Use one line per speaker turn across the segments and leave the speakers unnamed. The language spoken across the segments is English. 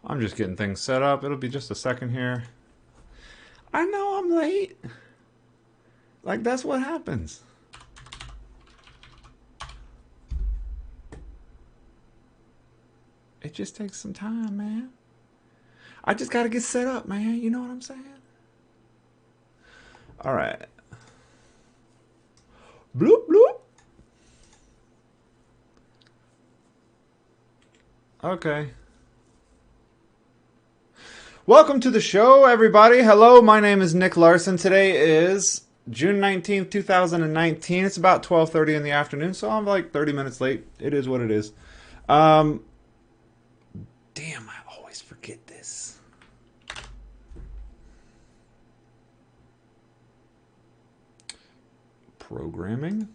I'm just getting things set up. It'll be just a second here. I know I'm late. Like, that's what happens. It just takes some time, man. I just gotta get set up, man. You know what I'm saying? All right. Bloop, bloop. Okay. Welcome to the show, everybody. Hello, my name is Nick Larson. Today is June 19th, 2019. It's about 12:30 in the afternoon, so I'm like 30 minutes late. It is what it is. Damn, I always forget this. Programming.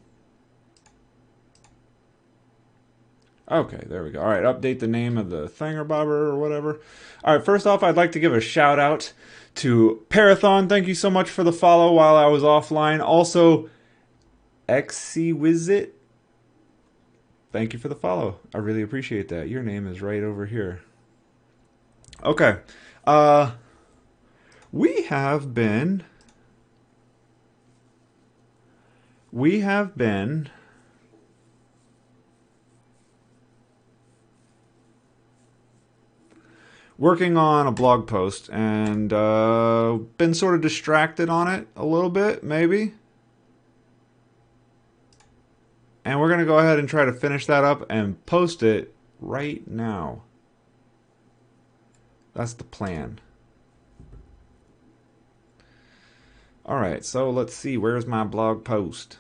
Okay, there we go. All right, update the name of the thingerbobber or whatever. All right, first off, I'd like to give a shout out to Parathon. Thank you so much for the follow while I was offline. Also, Exywizit. Thank you for the follow. I really appreciate that. Your name is right over here. Okay. We have been working on a blog post and been sort of distracted on it a little bit, maybe. And we're going to go ahead and try to finish that up and post it right now. That's the plan. All right, so let's see. Where's my blog post?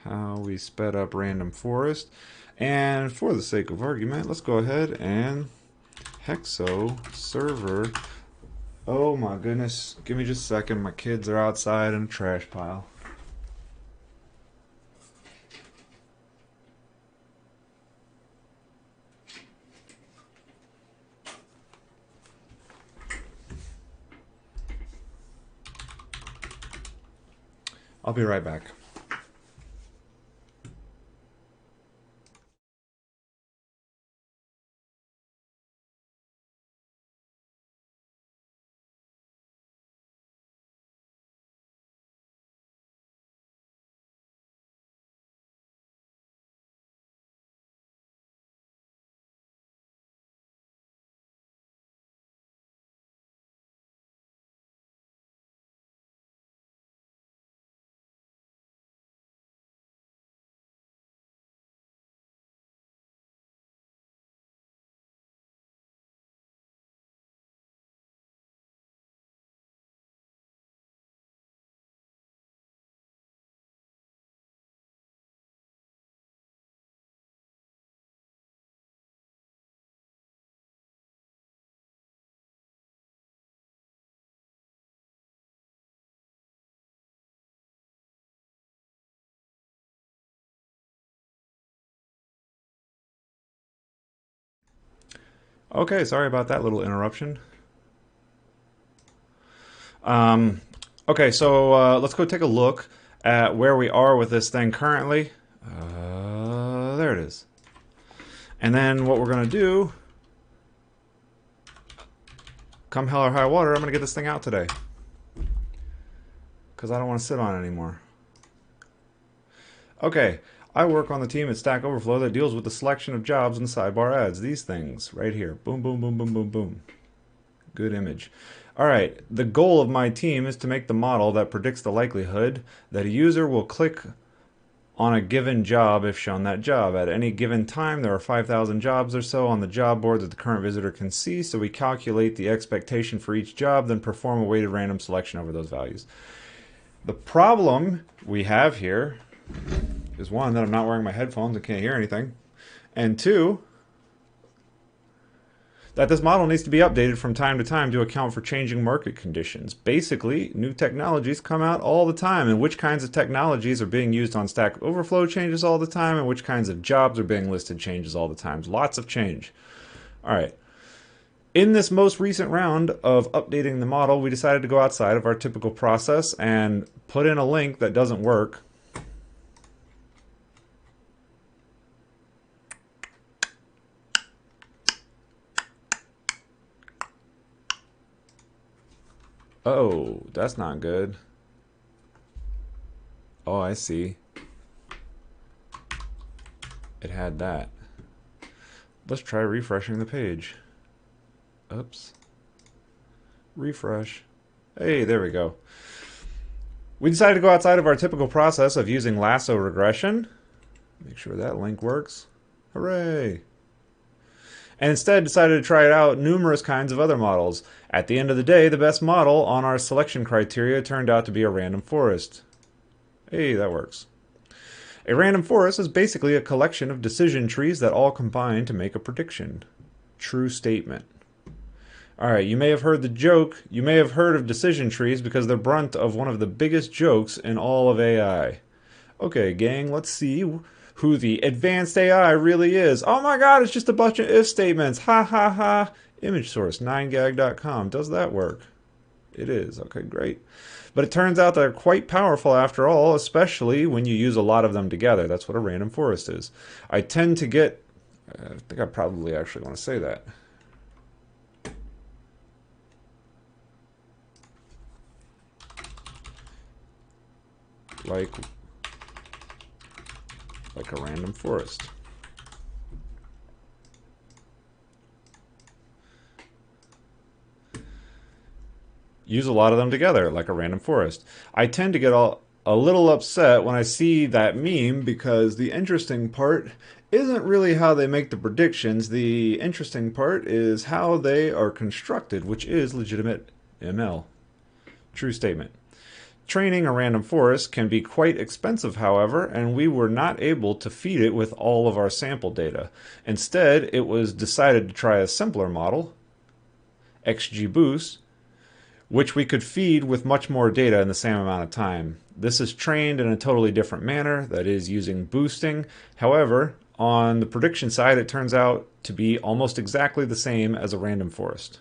How we sped up random forest. And for the sake of argument, let's go ahead and hexo server. Oh my goodness. Give me just a second. My kids are outside in a trash pile. I'll be right back. Okay, sorry about that little interruption. Um, okay, so let's go take a look at where we are with this thing currently. There it is. And then what we're going to do, come hell or high water, I'm going to get this thing out today. Because I don't want to sit on it anymore. Okay, I work on the team at Stack Overflow that deals with the selection of jobs and sidebar ads. These things right here. Boom, boom, boom, boom, boom, boom. Good image. All right, the goal of my team is to make the model that predicts the likelihood that a user will click on a given job if shown that job. At any given time, there are 5,000 jobs or so on the job board that the current visitor can see, so we calculate the expectation for each job, then perform a weighted random selection over those values. The problem we have here is one, that I'm not wearing my headphones and can't hear anything, and two, that this model needs to be updated from time to time to account for changing market conditions. Basically, new technologies come out all the time, and which kinds of technologies are being used on Stack Overflow changes all the time, and which kinds of jobs are being listed changes all the time. Lots of change. All right. In this most recent round of updating the model, we decided to go outside of our typical process and put in a link that doesn't work. Oh, that's not good. Oh, I see. It had that. Let's try refreshing the page. Oops. Refresh. Hey, there we go. We decided to go outside of our typical process of using lasso regression. Make sure that link works. Hooray! And instead decided to try it out numerous kinds of other models. At the end of the day, the best model on our selection criteria turned out to be a random forest. Hey, that works. A random forest is basically a collection of decision trees that all combine to make a prediction. True statement. Alright, you may have heard the joke. You may have heard of decision trees because they're brunt of one of the biggest jokes in all of AI. Okay, gang, let's see who the advanced AI really is. Oh my god, it's just a bunch of if statements. Ha ha ha. Image source, 9gag.com. Does that work? It is. Okay, great. But it turns out they're quite powerful after all, especially when you use a lot of them together. That's what a random forest is. I tend to get... I think I probably actually want to say that. Like a random forest. Use a lot of them together, like a random forest. I tend to get a little upset when I see that meme because the interesting part isn't really how they make the predictions. The interesting part is how they are constructed, which is legitimate ML. True statement. Training a random forest can be quite expensive, however, and we were not able to feed it with all of our sample data. Instead, it was decided to try a simpler model, XGBoost, which we could feed with much more data in the same amount of time. This is trained in a totally different manner, that is using boosting. However, on the prediction side, it turns out to be almost exactly the same as a random forest.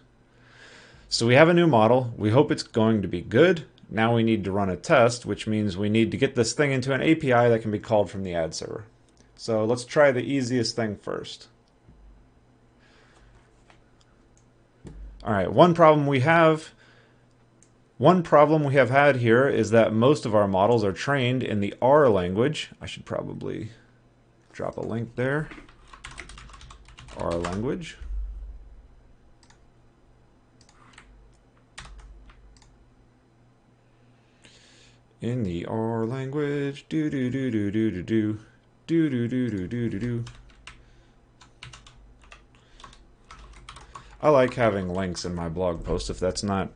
So we have a new model. We hope it's going to be good. Now we need to run a test, which means we need to get this thing into an API that can be called from the ad server. So let's try the easiest thing first. All right, one problem we have had here is that most of our models are trained in the R language. I should probably drop a link there. R language. In the R language, do do do do do do do do do do do do do do. I like having links in my blog post if that's not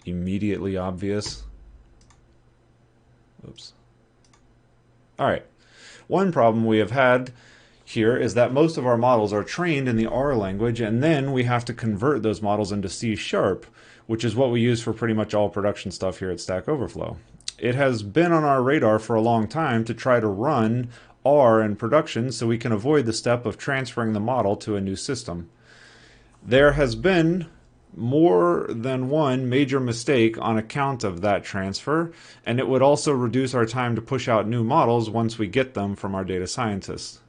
immediately obvious. Oops. All right. One problem we have had here is that most of our models are trained in the R language, and then we have to convert those models into C#, which is what we use for pretty much all production stuff here at Stack Overflow. It has been on our radar for a long time to try to run R in production so we can avoid the step of transferring the model to a new system. There has been more than one major mistake on account of that transfer, and it would also reduce our time to push out new models once we get them from our data scientists.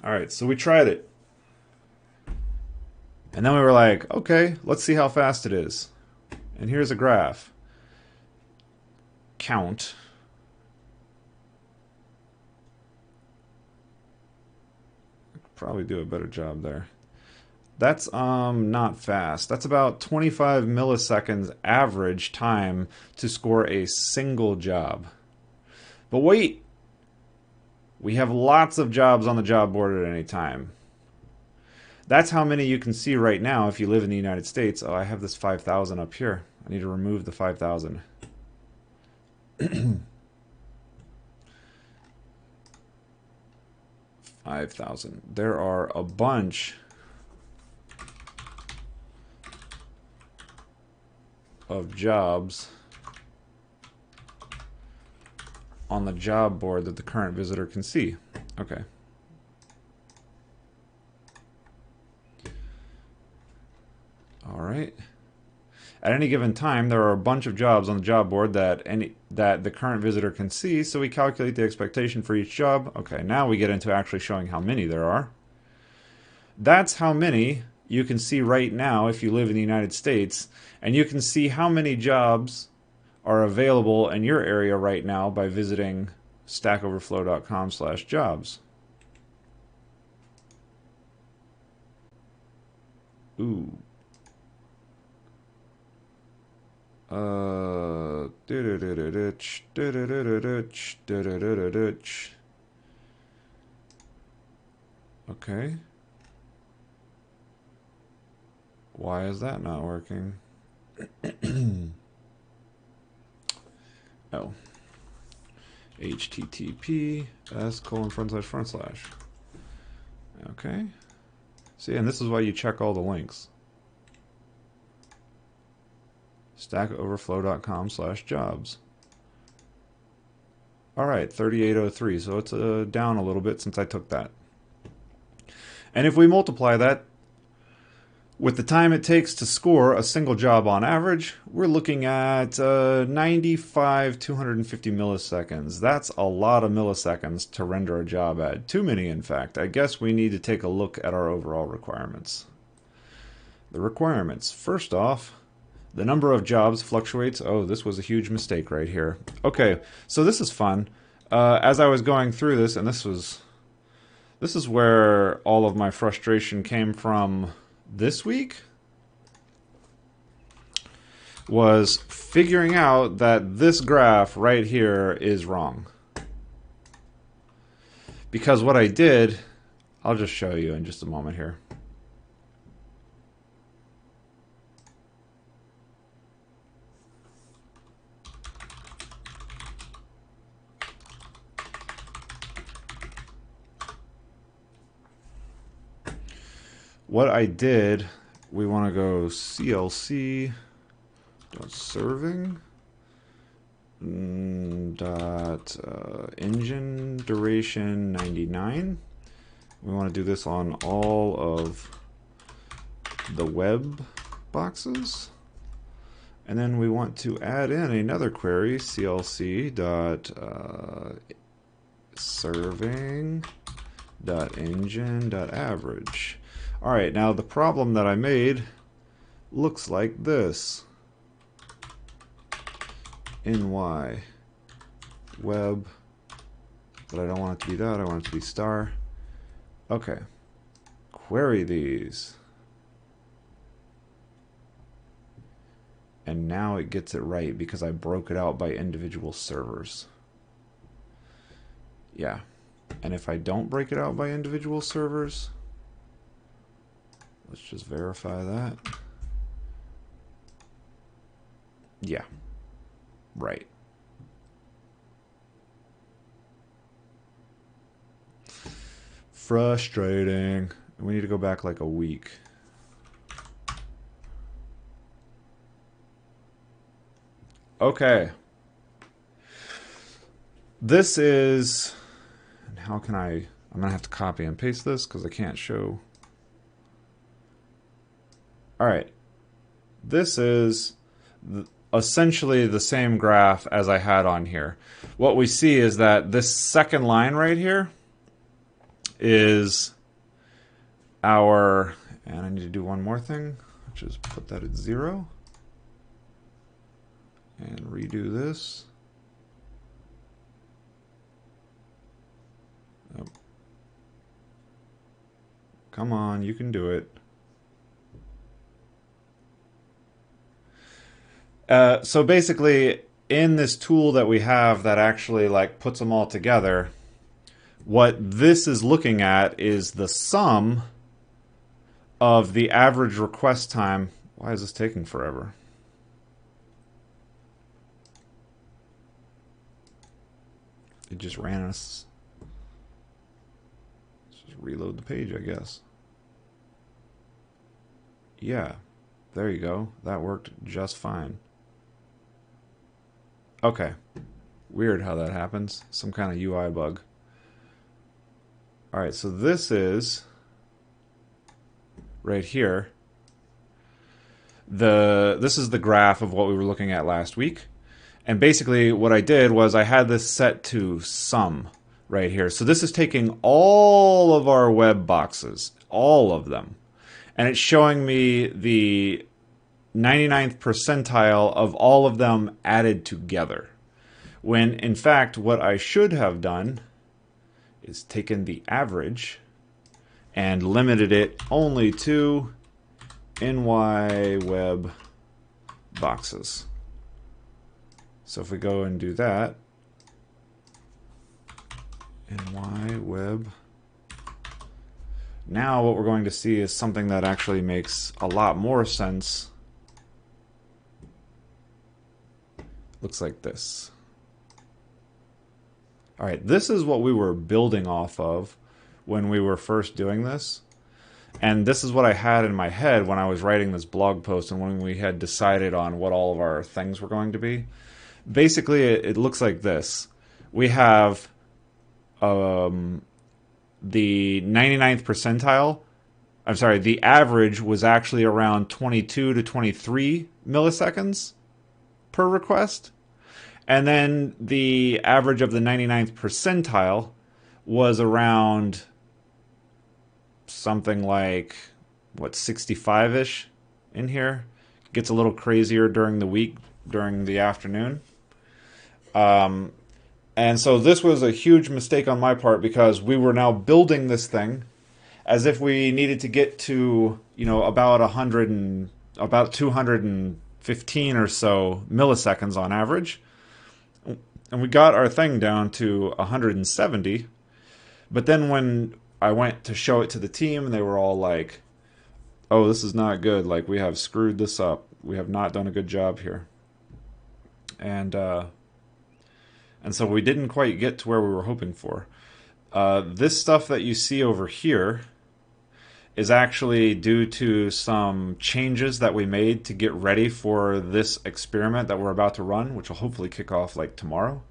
Alright, so we tried it. And then we were like, okay, let's see how fast it is. And here's a graph. Count. I could probably do a better job there. That's not fast. That's about 25 milliseconds average time to score a single job. But wait! We have lots of jobs on the job board at any time. That's how many you can see right now if you live in the United States. Oh, I have this 5,000 up here. I need to remove the 5,000. 5,000. There are a bunch of jobs on the job board that the current visitor can see. Okay. All right. At any given time, there are a bunch of jobs on the job board that the current visitor can see, so we calculate the expectation for each job. Okay, now we get into actually showing how many there are. That's how many you can see right now if you live in the United States, and you can see how many jobs are available in your area right now by visiting stackoverflow.com/jobs. Ooh. Okay. Why is that not working? Oh. https://. Okay. See, and this is why you check all the links. stackoverflow.com/jobs. All right, 3803. So it's down a little bit since I took that. And if we multiply that with the time it takes to score a single job on average, we're looking at 250 milliseconds. That's a lot of milliseconds to render a job ad. Too many, in fact. I guess we need to take a look at our overall requirements. The requirements. First off, the number of jobs fluctuates. Oh, this was a huge mistake right here. Okay, so this is fun. As I was going through this, and this is where all of my frustration came from this week, was figuring out that this graph right here is wrong. Because what I did, I'll just show you in just a moment here. What I did, we want to go CLC serving dot engine duration 99. We want to do this on all of the web boxes, and then we want to add in another query, CLC dot serving dot engine dot average. All right, now the problem that I made looks like this. NY web, but I don't want it to be that, I want it to be star. Okay, query these. And now it gets it right because I broke it out by individual servers. Yeah, and if I don't break it out by individual servers, let's just verify that. Yeah, right. Frustrating. We need to go back like a week. Okay. This is, and how can I'm gonna have to copy and paste this because I can't show. All right, this is essentially the same graph as I had on here. What we see is that this second line right here is our, and I need to do one more thing, which is put that at 0 and redo this. Oh. Come on, you can do it. So basically, in this tool that we have that actually like puts them all together, what this is looking at is the sum of the average request time. Why is this taking forever? It just ran us. Let's just reload the page, I guess. Yeah, there you go. That worked just fine. Okay, weird how that happens. Some kind of UI bug. All right, so this is right here. This is the graph of what we were looking at last week. And basically what I did was I had this set to sum right here. So this is taking all of our web boxes, all of them, and it's showing me the 99th percentile of all of them added together. When in fact, what I should have done is taken the average and limited it only to NY web boxes. So if we go and do that, NY web, now what we're going to see is something that actually makes a lot more sense. Looks like this. All right, this is what we were building off of when we were first doing this. And this is what I had in my head when I was writing this blog post and when we had decided on what all of our things were going to be. Basically, it looks like this. We have the 99th percentile. I'm sorry, the average was actually around 22 to 23 milliseconds per request. And then the average of the 99th percentile was around something like, what, 65-ish in here. Gets a little crazier during the week, during the afternoon. And so this was a huge mistake on my part because we were now building this thing as if we needed to get to, about 215 or so milliseconds on average. And we got our thing down to 170. But then when I went to show it to the team, they were all like, oh, this is not good. Like, we have screwed this up. We have not done a good job here. And so we didn't quite get to where we were hoping for. This stuff that you see over here is actually due to some changes that we made to get ready for this experiment that we're about to run, which will hopefully kick off like tomorrow.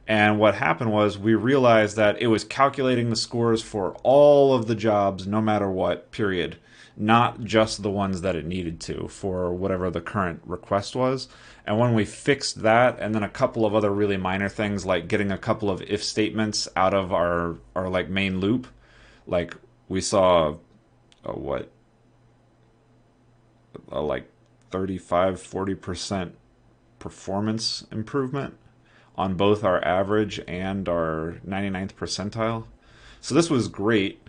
And what happened was we realized that it was calculating the scores for all of the jobs, no matter what, period. Not just the ones that it needed to for whatever the current request was. And when we fixed that, and then a couple of other really minor things, like getting a couple of if statements out of our like main loop, like we saw like 35-40% performance improvement on both our average and our 99th percentile. So this was great,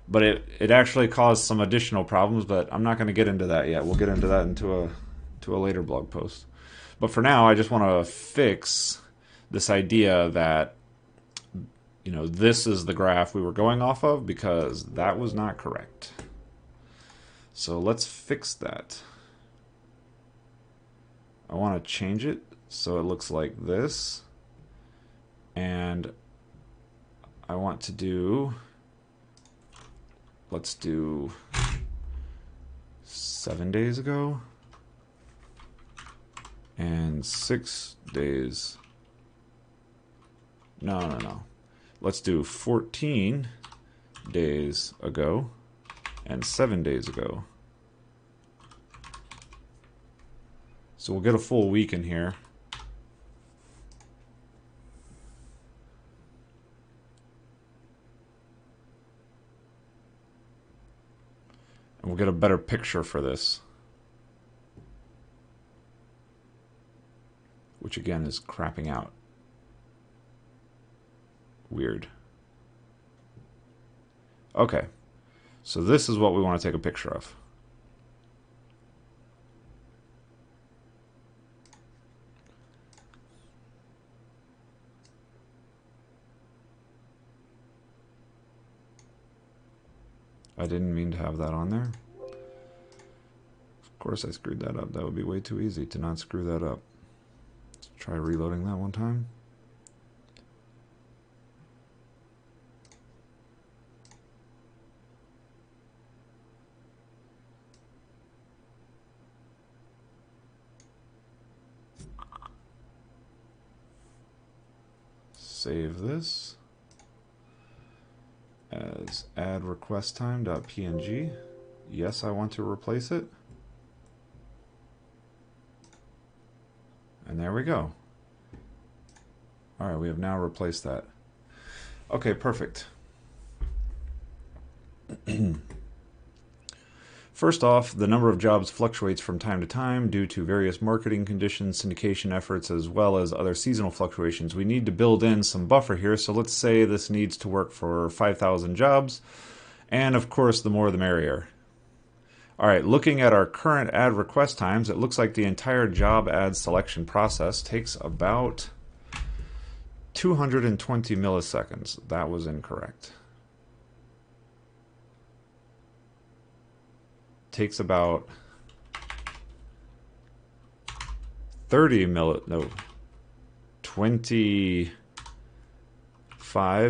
but it actually caused some additional problems, but I'm not going to get into that yet. We'll get into that into a later blog post. But for now, I just want to fix this idea that this is the graph we were going off of, because that was not correct. So let's fix that. I want to change it so it looks like this. And I want to do, let's do 7 days ago and 6 days. No. Let's do 14 days ago and 7 days ago. So we'll get a full week in here. And we'll get a better picture for this. Which again is crapping out. Weird. Okay. So this is what we want to take a picture of. I didn't mean to have that on there. Of course I screwed that up. That would be way too easy to not screw that up. Let's try reloading that one time. Save this as add request time.png. Yes, I want to replace it. And there we go. All right, we have now replaced that. Okay, perfect. First off, the number of jobs fluctuates from time to time due to various marketing conditions, syndication efforts, as well as other seasonal fluctuations. We need to build in some buffer here, so let's say this needs to work for 5,000 jobs, and of course the more the merrier. Alright, looking at our current ad request times, it looks like the entire job ad selection process takes about 220 milliseconds. That was incorrect. Takes about 25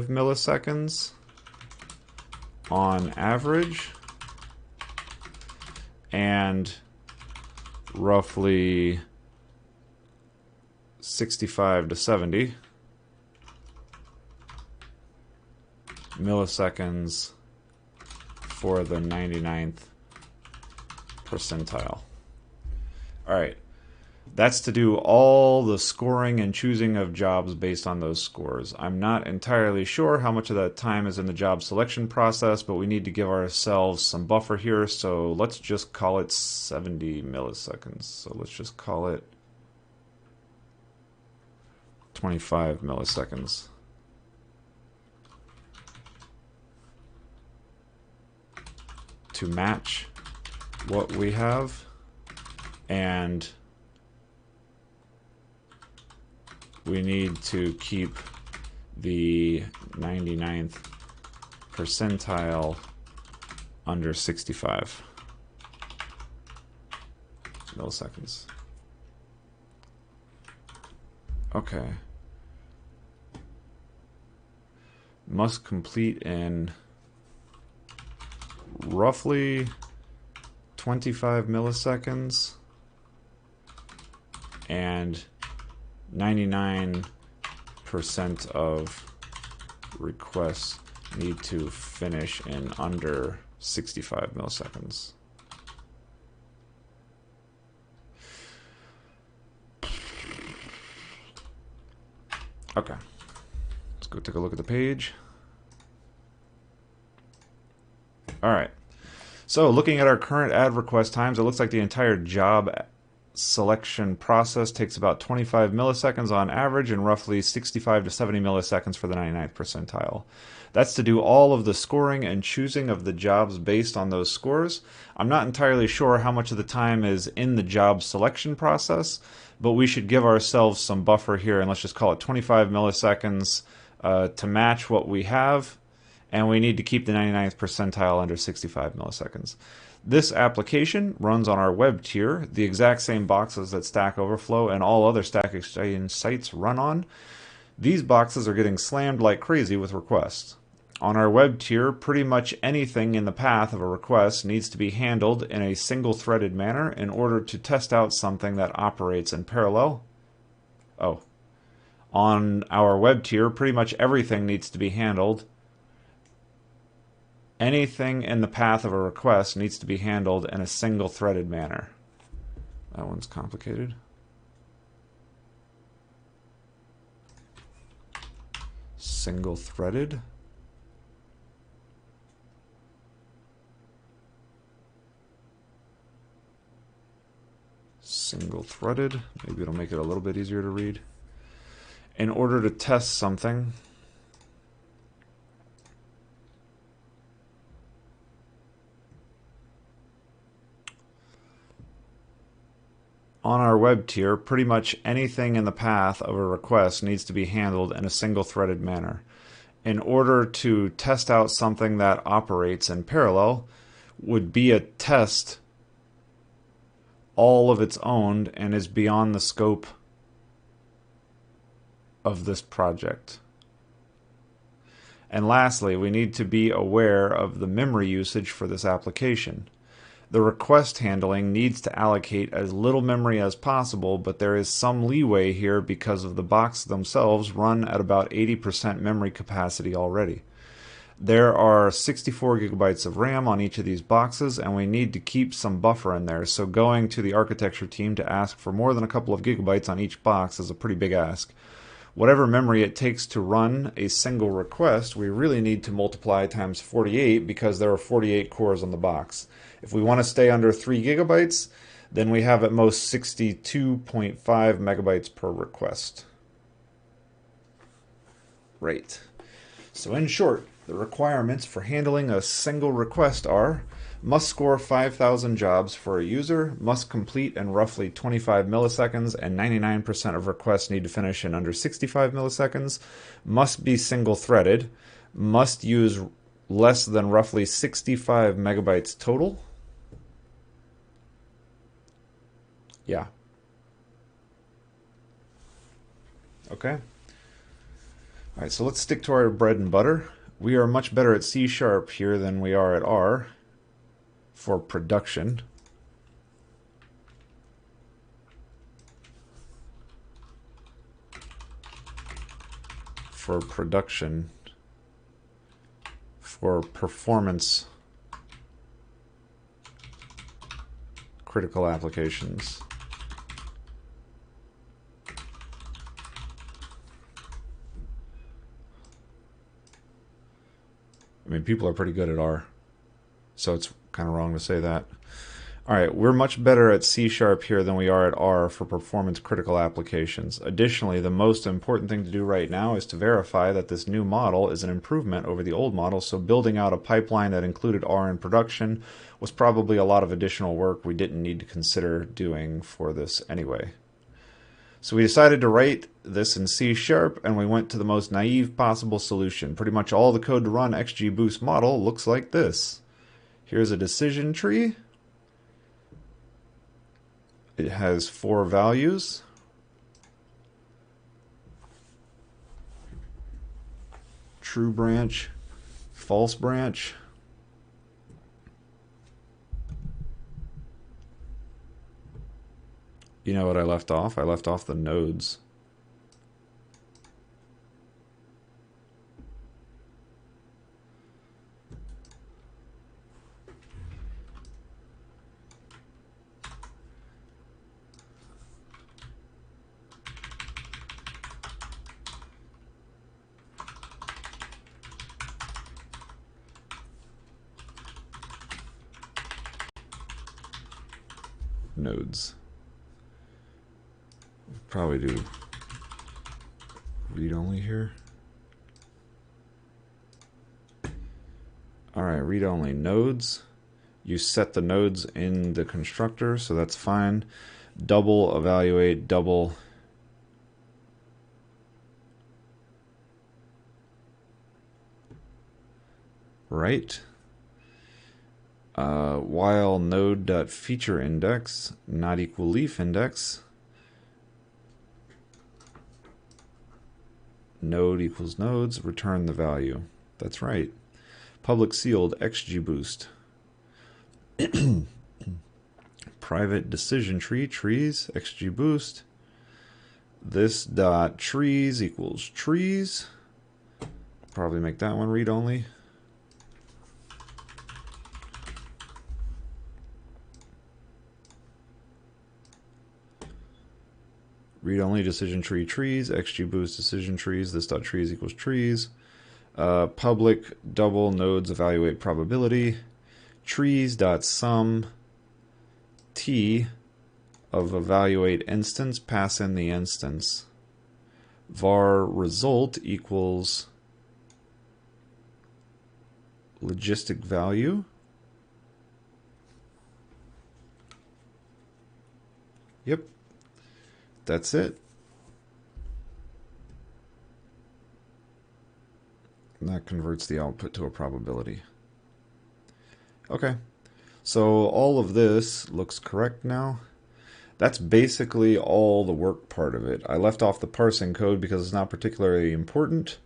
milliseconds on average, and roughly 65 to 70 milliseconds for the 99th percentile. Alright, that's to do all the scoring and choosing of jobs based on those scores. I'm not entirely sure how much of that time is in the job selection process, but we need to give ourselves some buffer here, so let's just call it 70 milliseconds. So let's just call it 25 milliseconds. To match what we have, and we need to keep the 99th percentile under 65 milliseconds. Okay. Must complete in roughly 25 milliseconds, and 99% of requests need to finish in under 65 milliseconds. Okay, let's go take a look at the page. All right. So looking at our current ad request times, it looks like the entire job selection process takes about 25 milliseconds on average and roughly 65 to 70 milliseconds for the 99th percentile. That's to do all of the scoring and choosing of the jobs based on those scores. I'm not entirely sure how much of the time is in the job selection process, but we should give ourselves some buffer here, and let's just call it 25 milliseconds to match what we have. And we need to keep the 99th percentile under 65 milliseconds. This application runs on our web tier, the exact same boxes that Stack Overflow and all other Stack Exchange sites run on. These boxes are getting slammed like crazy with requests. On our web tier, pretty much anything in the path of a request needs to be handled in a single-threaded manner in order to test out something that operates in parallel. Oh. On our web tier, pretty much everything needs to be handled. Anything in the path of a request needs to be handled in a single-threaded manner. That one's complicated. Single-threaded. Single-threaded. Maybe it'll make it a little bit easier to read. In order to test something, on our web tier, pretty much anything in the path of a request needs to be handled in a single-threaded manner. In order to test out something that operates in parallel would be a test all of its own and is beyond the scope of this project. And lastly, we need to be aware of the memory usage for this application. The request handling needs to allocate as little memory as possible, but there is some leeway here because of the boxes themselves run at about 80% memory capacity already. There are 64 gigabytes of RAM on each of these boxes, and we need to keep some buffer in there, so going to the architecture team to ask for more than a couple of gigabytes on each box is a pretty big ask. Whatever memory it takes to run a single request, we really need to multiply times 48 because there are 48 cores on the box. If we want to stay under 3 gigabytes, then we have at most 62.5 megabytes per request. Right. So in short, the requirements for handling a single request are: must score 5,000 jobs for a user, must complete in roughly 25 milliseconds, and 99% of requests need to finish in under 65 milliseconds, must be single-threaded, must use less than roughly 65 megabytes total. Yeah. Okay. All right, so let's stick to our bread and butter. We are much better at C# here than we are at R for production. For performance critical applications. I mean, people are pretty good at R, so it's kind of wrong to say that. All right, we're much better at C# here than we are at R for performance critical applications. Additionally, the most important thing to do right now is to verify that this new model is an improvement over the old model, so building out a pipeline that included R in production was probably a lot of additional work we didn't need to consider doing for this anyway. So we decided to write this in C#, and we went to the most naive possible solution. Pretty much all the code to run XGBoost model looks like this. Here's a decision tree. It has 4 values. True branch, false branch. You know what I left off? I left off the nodes. Nodes. Probably do read only here. All right, read only nodes. You set the nodes in the constructor, so that's fine. Double evaluate, double. Right. While node.featureIndex not equal leaf index. Node equals nodes, return the value. That's right. Public sealed XGBoost. Private decision tree, trees, XGBoost. This dot trees equals trees. Probably make that one read only. Read only decision tree trees, XGBoost decision trees, this dot trees equals trees. Public double nodes evaluate probability. Trees dot sum t of evaluate instance, pass in the instance. Var result equals logistic value. Yep. That's it. And that converts the output to a probability. Okay. So all of this looks correct now. That's basically all the work part of it. I left off the parsing code because it's not particularly important.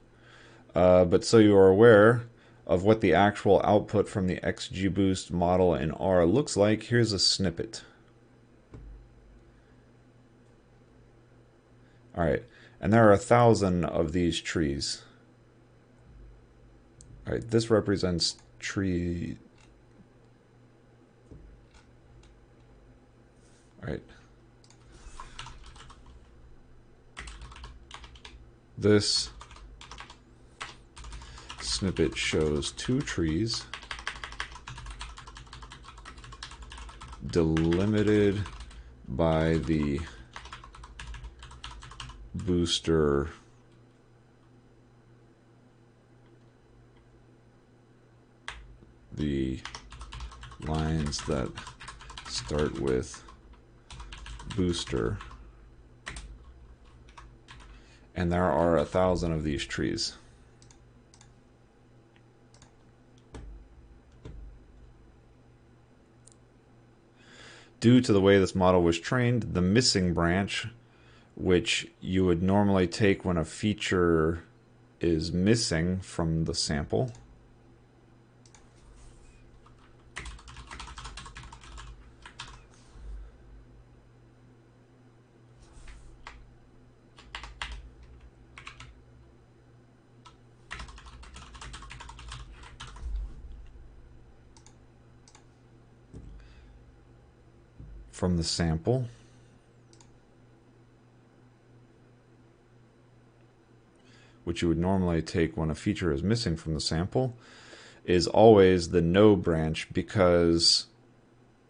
But so you are aware of what the actual output from the XGBoost model in R looks like, here's a snippet. All right, and there are 1,000 of these trees. All right, this represents tree. All right. This snippet shows 2 trees. delimited by the booster the lines that start with booster, and there are 1,000 of these trees. Due to the way this model was trained, the missing branch, which you would normally take when a feature is missing from the sample, from the sample, which you would normally take when a feature is missing from the sample, is always the no branch, because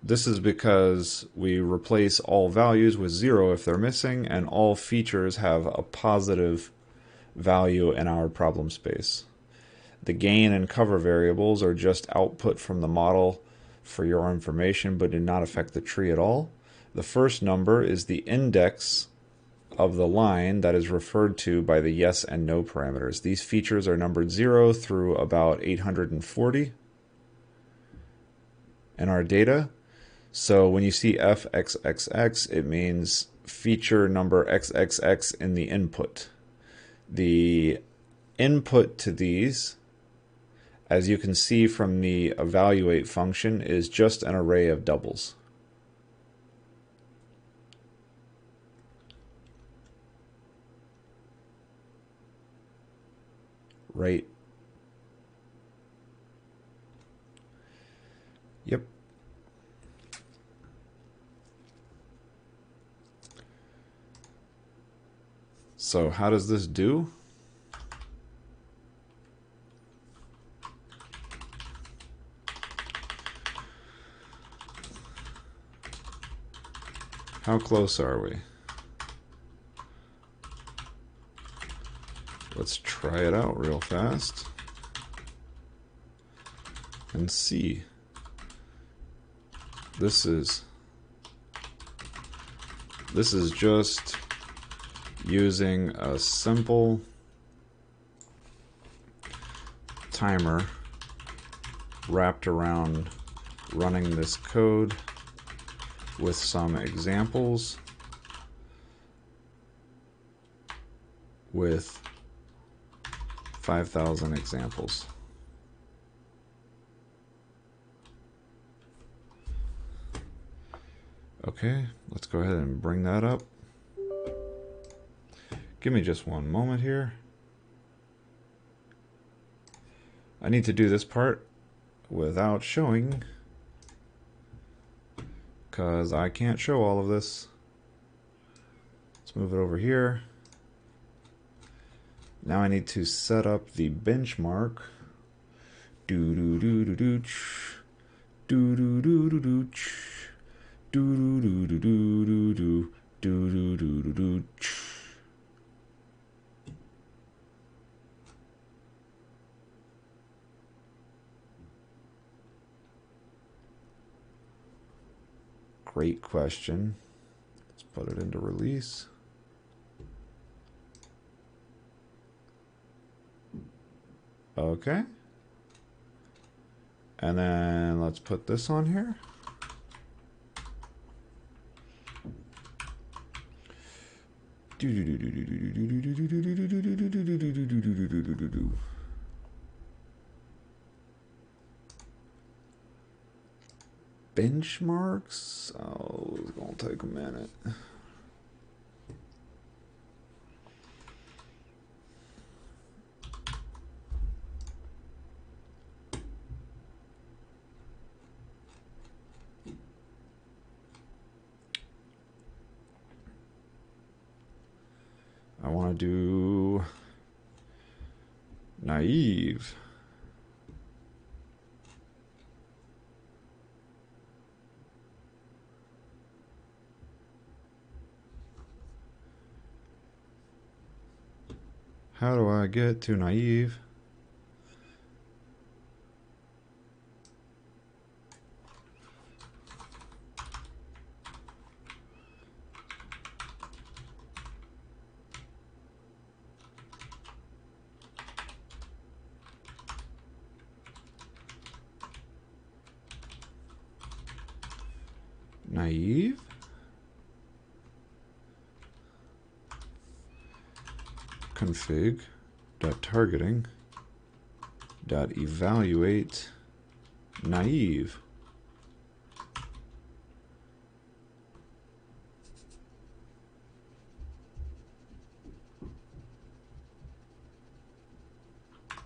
this is because we replace all values with 0 if they're missing, and all features have a positive value in our problem space. The gain and cover variables are just output from the model for your information, but do not affect the tree at all. The first number is the index of the line that is referred to by the yes and no parameters. These features are numbered 0 through about 840 in our data. So when you see FXXX, it means feature number XXX in the input. The input to these, as you can see from the evaluate function, is just an array of doubles. Right? Yep. So how does this do? How close are we? Let's try it out real fast and see. This is just using a simple timer wrapped around running this code with some examples with 5,000 examples. Okay, let's go ahead and bring that up. Give me just one moment here. I need to do this part without showing, because I can't show all of this. Let's move it over here. Now I need to set up the benchmark. Do do do do do do do do do do do do do do do do do do do do. Great question. Let's put it into release. Okay. And then let's put this on here. Benchmarks? Oh, it's gonna take a minute. I want to do naive. How do I get to naive? Naive? Config dot targeting dot evaluate naive.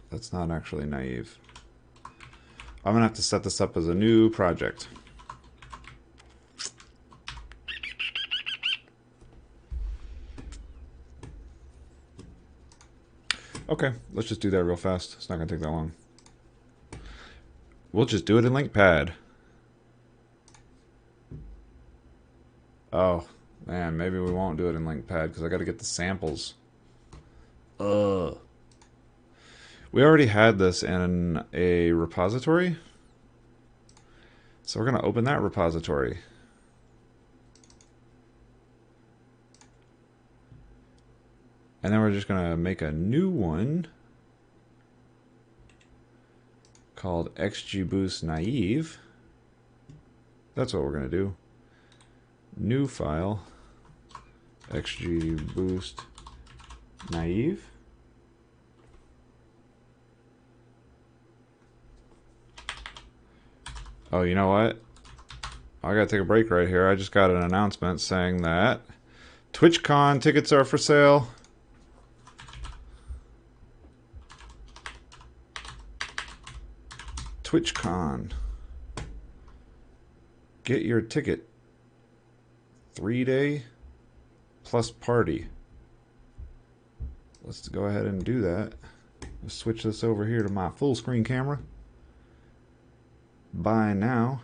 That's not actually naive. I'm gonna have to set this up as a new project. Okay, let's just do that real fast. It's not gonna take that long. We'll just do it in LinkPad. Oh, man, maybe we won't do it in LinkPad because I gotta get the samples. Ugh. We already had this in a repository. So we're gonna open that repository. And then we're just gonna make a new one called XGBoost Naive. That's what we're gonna do. New file, XGBoost Naive. Oh, you know what? I gotta take a break right here. I just got an announcement saying that TwitchCon tickets are for sale. TwitchCon. Get your ticket. 3-day plus party. Let's go ahead and do that. Let's switch this over here to my full screen camera. Buy now.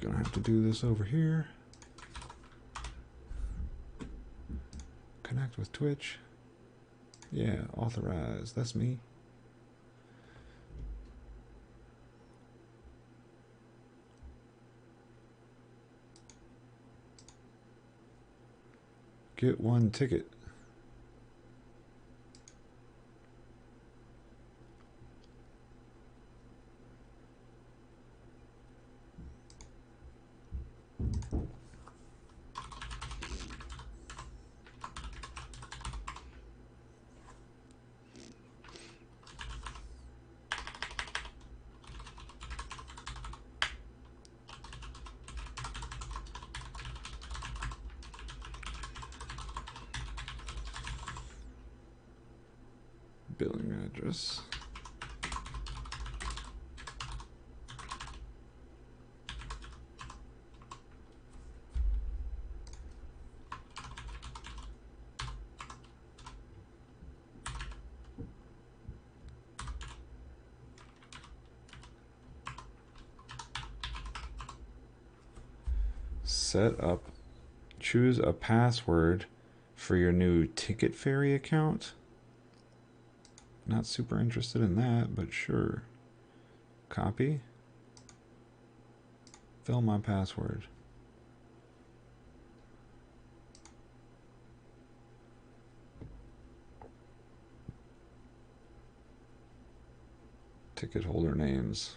Gonna have to do this over here. Connect with Twitch. Yeah, authorize. That's me. Get one ticket. Billing address. Set up. Choose a password for your new Ticket Fairy account. Not super interested in that, but sure. Copy. Fill my password. Ticket holder names.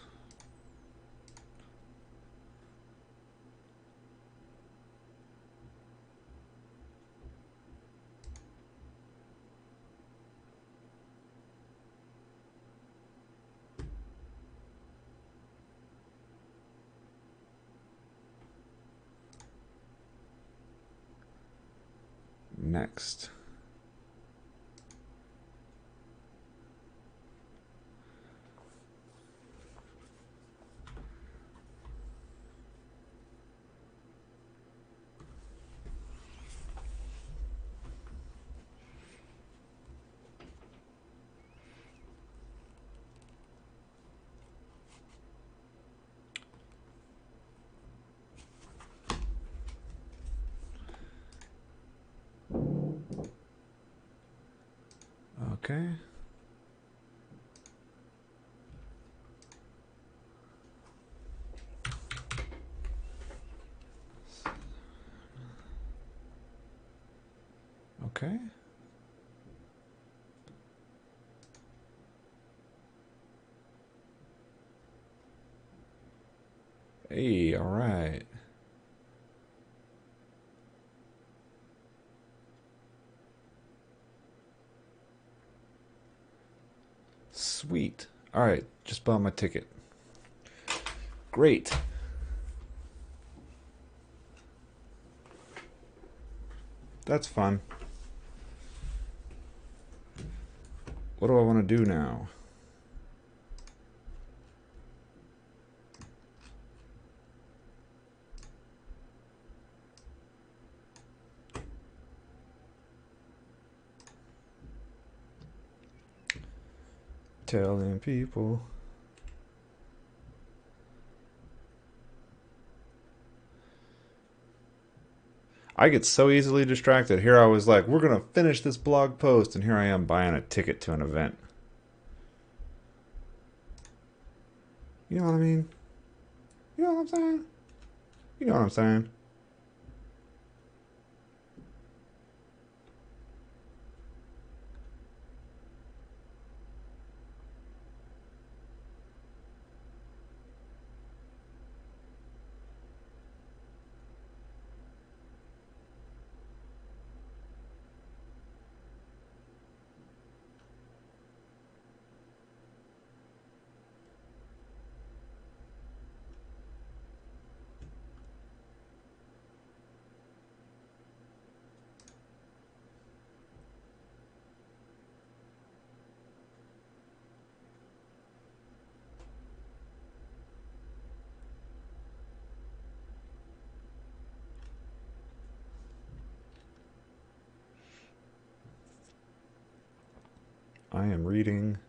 Next. Okay. Okay. Hey, all right. Sweet. All right, just bought my ticket. Great. That's fun. What do I want to do now? Telling people. I get so easily distracted. Here I was like, we're going to finish this blog post, and here I am buying a ticket to an event. You know what I mean? You know what I'm saying? You know what I'm saying? I am reading.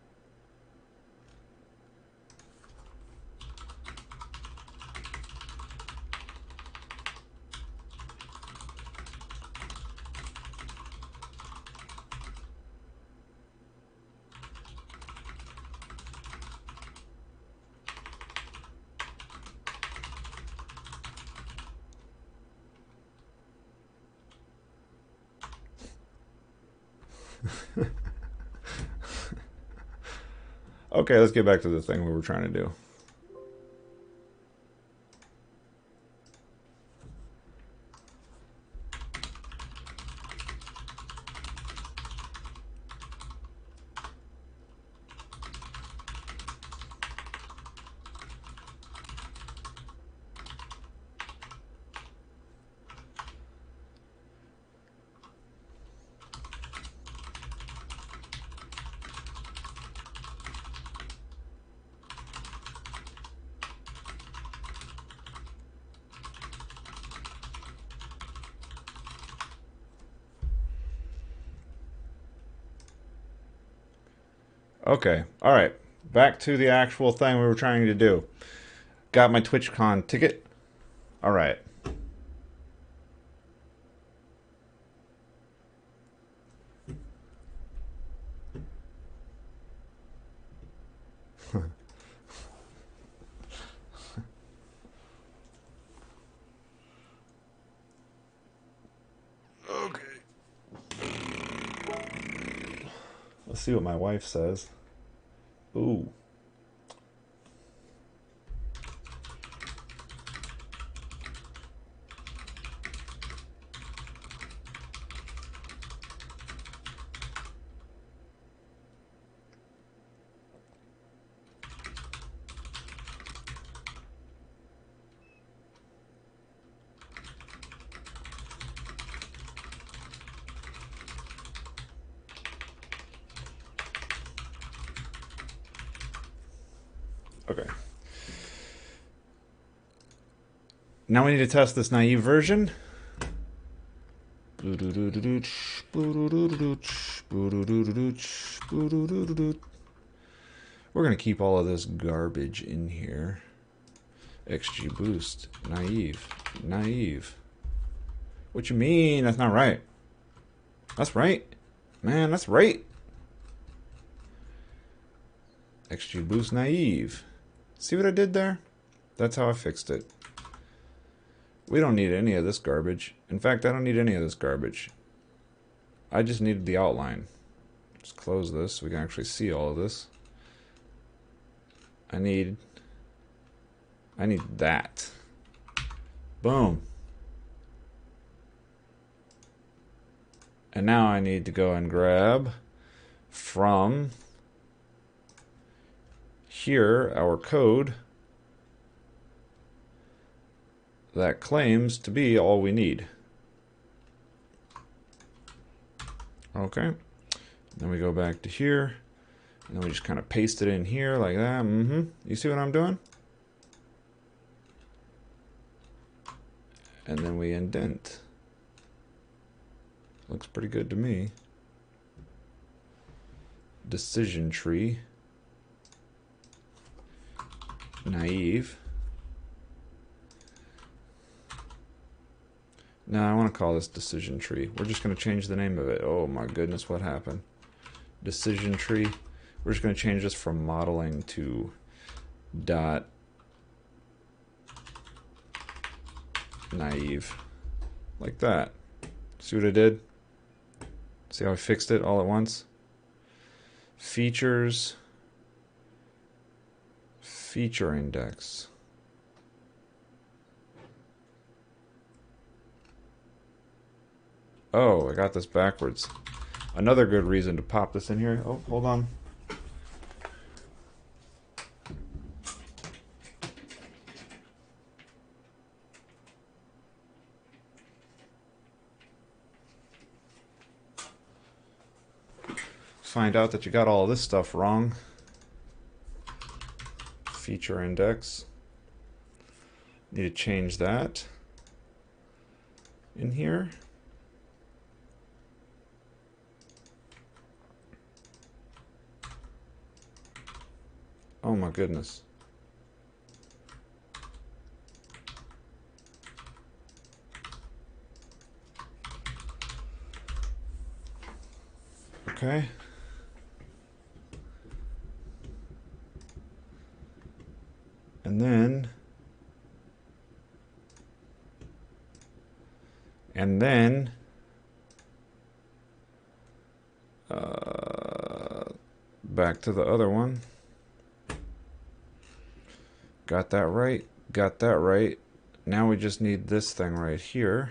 Okay, let's get back to the thing we were trying to do. Okay, all right. Back to the actual thing we were trying to do. Got my TwitchCon ticket. All right. Okay. Let's see what my wife says. Ooh. Okay. Now we need to test this naive version. We're going to keep all of this garbage in here. XG boost. Naive. Naive. What you mean? That's not right. That's right. Man, that's right. XGBoost naive. See what I did there? That's how I fixed it. We don't need any of this garbage. In fact, I don't need any of this garbage. I just needed the outline. Let's close this so we can actually see all of this. I need that. Boom. And now I need to go and grab from here our code that claims to be all we need. Okay. Then we go back to here, and then we just kind of paste it in here like that. You see what I'm doing? And then we indent. Looks pretty good to me. Decision tree. Naive. No, I want to call this decision tree. We're just going to change the name of it. Oh my goodness, what happened? Decision tree. We're just going to change this from modeling to dot naive. Like that. See what I did? See how I fixed it all at once? Features. Feature index. Oh, I got this backwards. Another good reason to pop this in here. Oh, hold on. Find out that you got all this stuff wrong. Feature index. Need to change that in here. Oh my goodness. Okay. And then back to the other one. Got that right. Got that right. Now we just need this thing right here.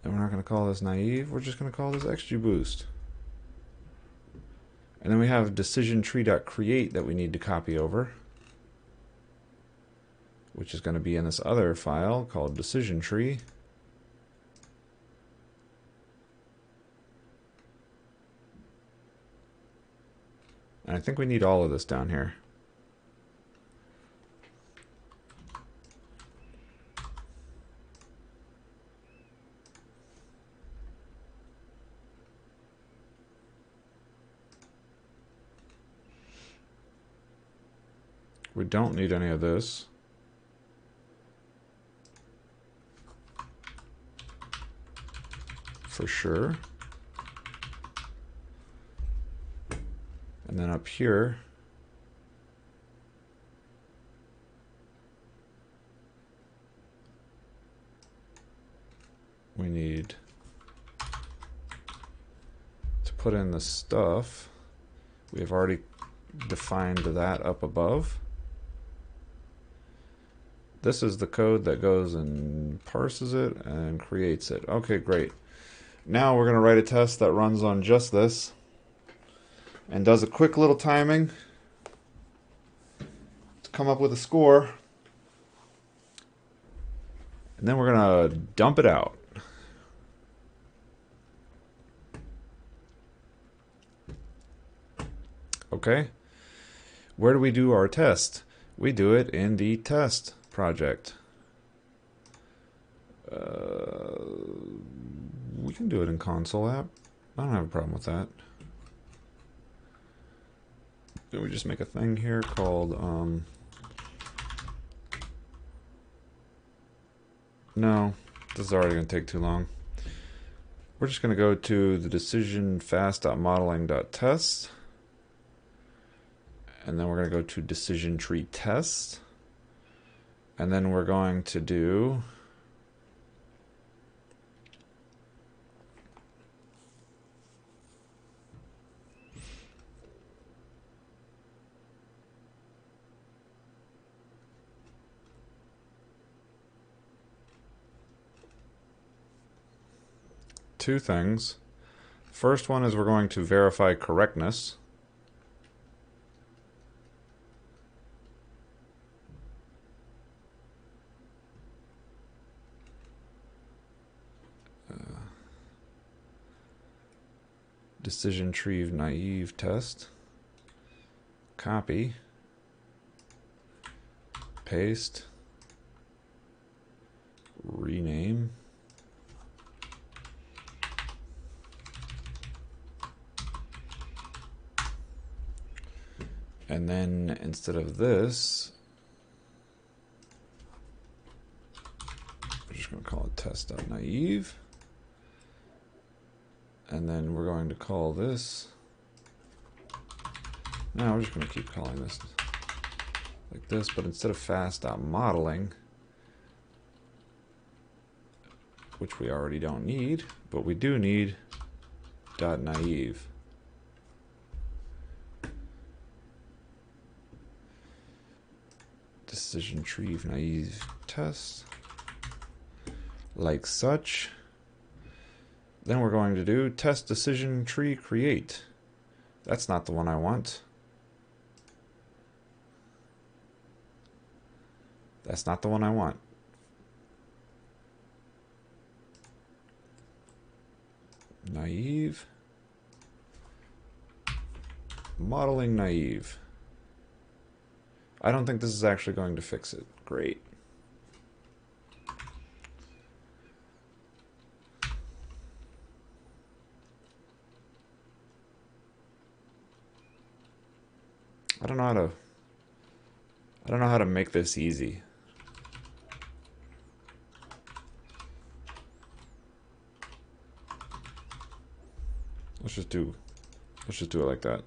And we're not going to call this naive. We're just going to call this XGBoost. And then we have decision tree.create that we need to copy over, which is going to be in this other file called decision tree. And I think we need all of this down here. We don't need any of this. For sure. And then up here, we need to put in the stuff. We have already defined that up above. This is the code that goes and parses it and creates it. Okay, great. Now we're going to write a test that runs on just this and does a quick little timing to come up with a score. And then we're going to dump it out. Okay. Where do we do our test? We do it in the test project. We can do it in console app. I don't have a problem with that. Then we just make a thing here called No, this is already going to take too long. We're just going to go to the decision fast.modeling.test. And then we're going to go to decision tree test. And then we're going to do two things. First one is we're going to verify correctness. Decision tree naive test. Copy. Paste. Rename. And then instead of this, we're just going to call it test.naive. And then we're going to call this. No, we're just going to keep calling this like this, but instead of fast.modeling, which we already don't need, but we do need .naive. Decision tree naive test, like such. Then we're going to do test decision tree create. That's not the one I want. That's not the one I want. Naive. Modeling naive. I don't think this is actually going to fix it. Great. I don't know how to make this easy. Let's just do it like that.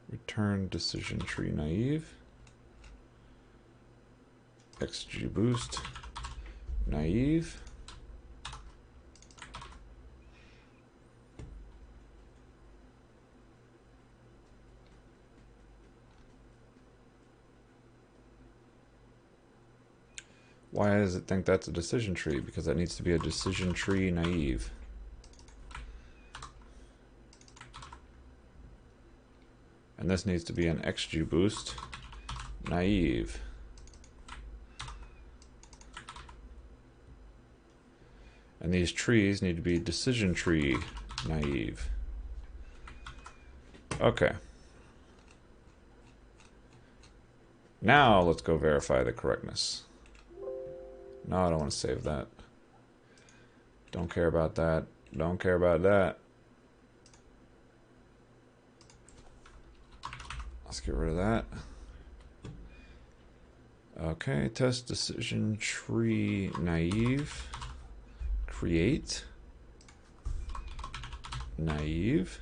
Return decision tree naive. XGBoost naive. Why does it think that's a decision tree? Because that needs to be a decision tree naive. And this needs to be an XGBoost naive. And these trees need to be decision tree naive. Okay. Now let's go verify the correctness. No, I don't want to save that. Don't care about that. Don't care about that. Let's get rid of that. Okay, test decision tree naive. Create. Naive.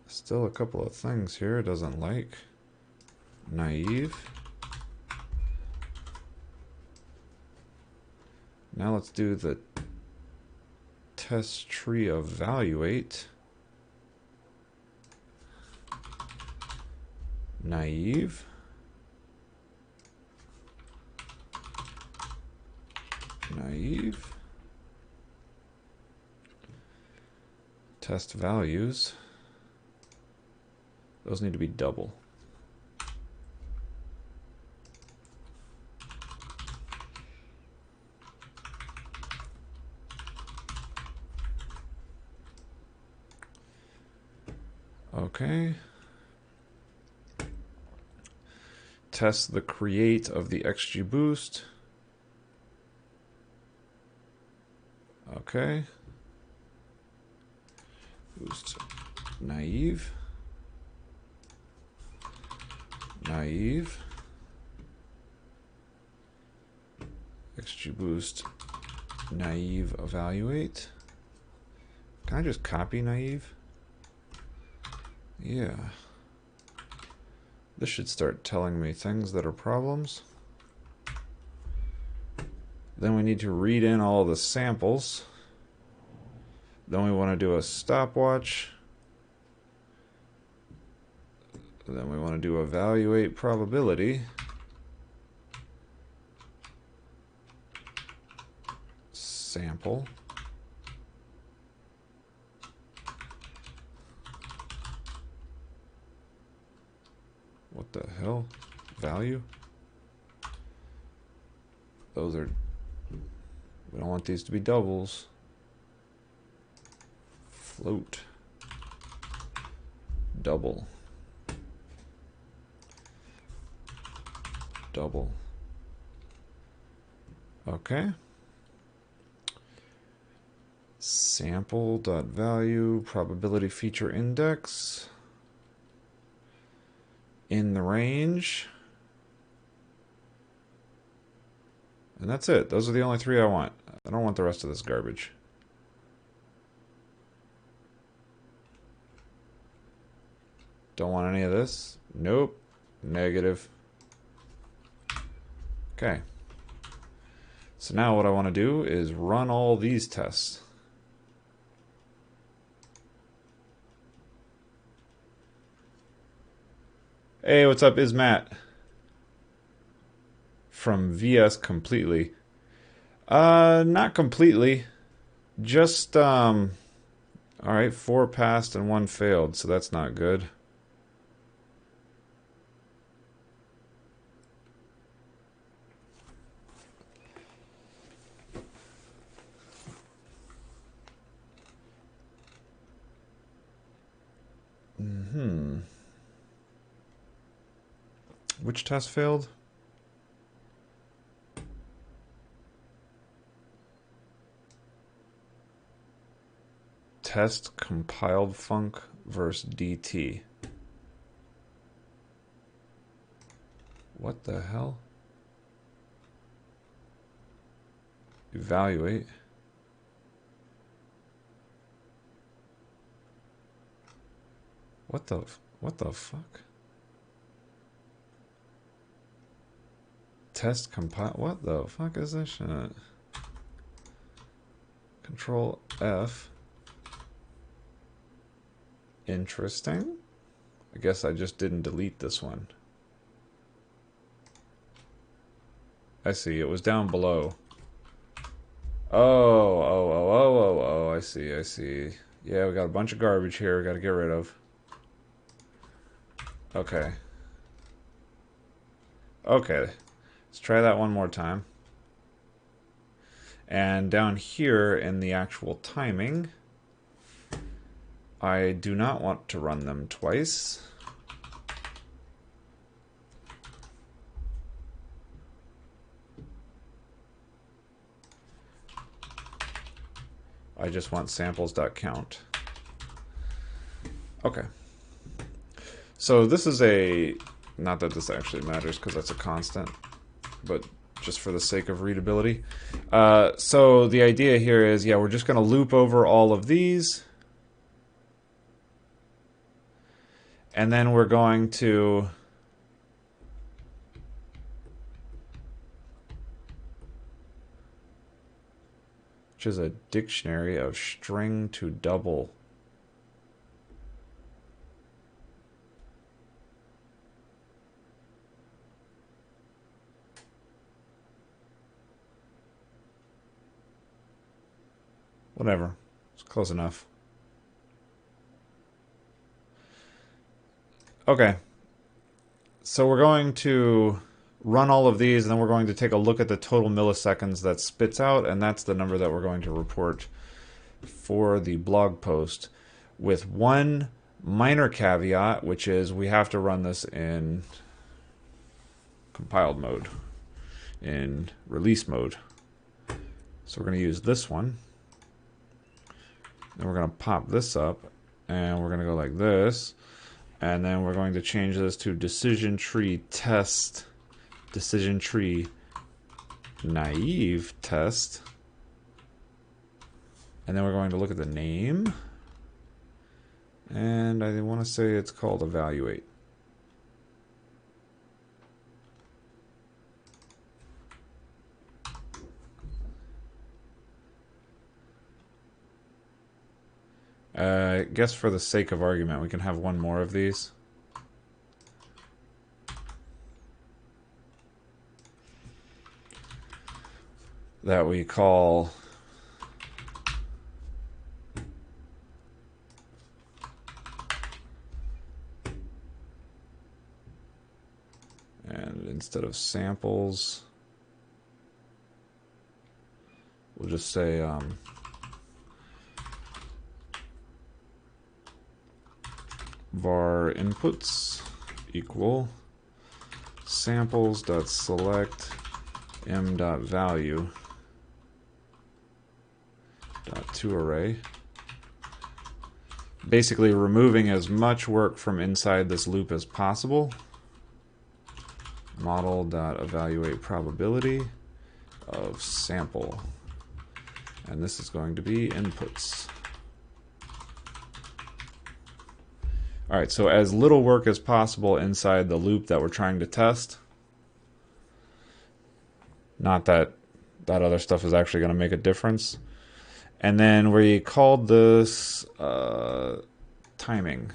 Still a couple of things here it doesn't like. Naive. Now let's do the test tree evaluate. Naive. Naive. Test values. Those need to be double. Okay. test the create of the XGBoost. Okay. Boost naive. Naive. XGBoost naive evaluate. Can I just copy naive? Yeah. This should start telling me things that are problems. Then we need to read in all the samples. Then we want to do a stopwatch. Then we want to do evaluate probability. Sample. What the hell? Value? Those are... We don't want these to be doubles. Float. Double. Double. Okay. Sample.value probability feature index. In the range. And that's it. Those are the only three I want. I don't want the rest of this garbage. Don't want any of this. Nope. Negative. Okay. So now what I want to do is run all these tests. Hey, what's up? Is Matt from VS Completely. Not completely. Just all right, 4 passed and 1 failed, so that's not good. Which test failed? Test compiled func versus DT. What the hell? Evaluate. What the fuck? Test compile. What the fuck is this shit? Control F. Interesting. I guess I just didn't delete this one. I see. It was down below. Oh, I see. Yeah, we got a bunch of garbage here we got to get rid of. Okay. Okay. Let's try that one more time. And down here in the actual timing, I do not want to run them twice. I just want samples.count. Okay. So this is a, not that this actually matters because that's a constant, but just for the sake of readability. So the idea here is, yeah, we're just going to loop over all of these. And then we're going to which is a dictionary of string to double. Whatever. It's close enough. Okay. So we're going to run all of these, and then we're going to take a look at the total milliseconds that spits out, and that's the number that we're going to report for the blog post, with one minor caveat, which is we have to run this in compiled mode, in release mode. So we're going to use this one. And we're going to pop this up, and we're going to go like this. And then we're going to change this to decision tree test, decision tree naive test. And then we're going to look at the name. And I want to say it's called evaluate. I guess for the sake of argument, we can have one more of these. That we call and instead of samples, we'll just say var inputs equal samples.select m.value .toArray. Basically removing as much work from inside this loop as possible. Model.evaluate probability of sample. And this is going to be inputs. Alright, so as little work as possible inside the loop that we're trying to test. Not that that other stuff is actually going to make a difference. And then we called this timing.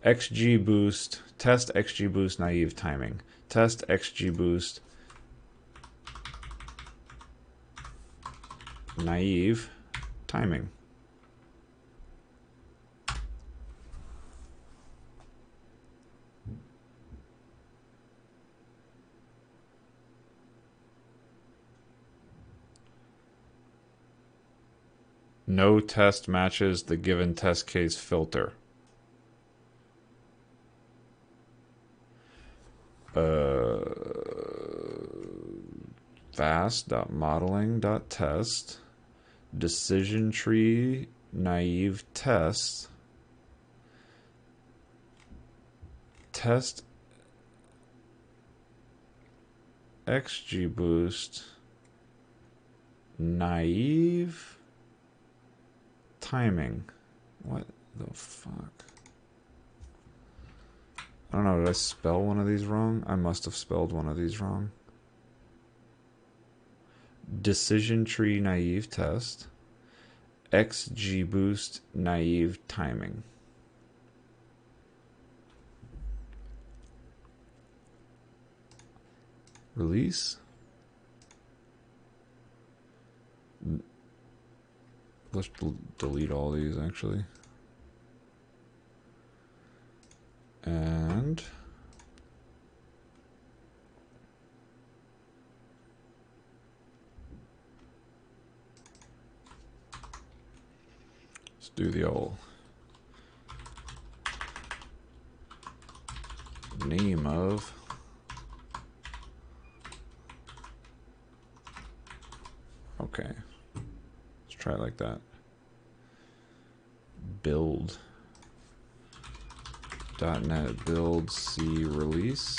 XGBoost, test XGBoost naive timing. Test XGBoost naive timing. No test matches the given test case filter. Fast.modeling.test decision tree naive test test XGBoost naive timing. What the fuck? I don't know, did I spell one of these wrong? I must have spelled one of these wrong. Decision tree naive test. XGBoost naive timing. Release. Let's delete all these actually. And let's do the old name of okay. Let's try it like that. Build .NET build C release.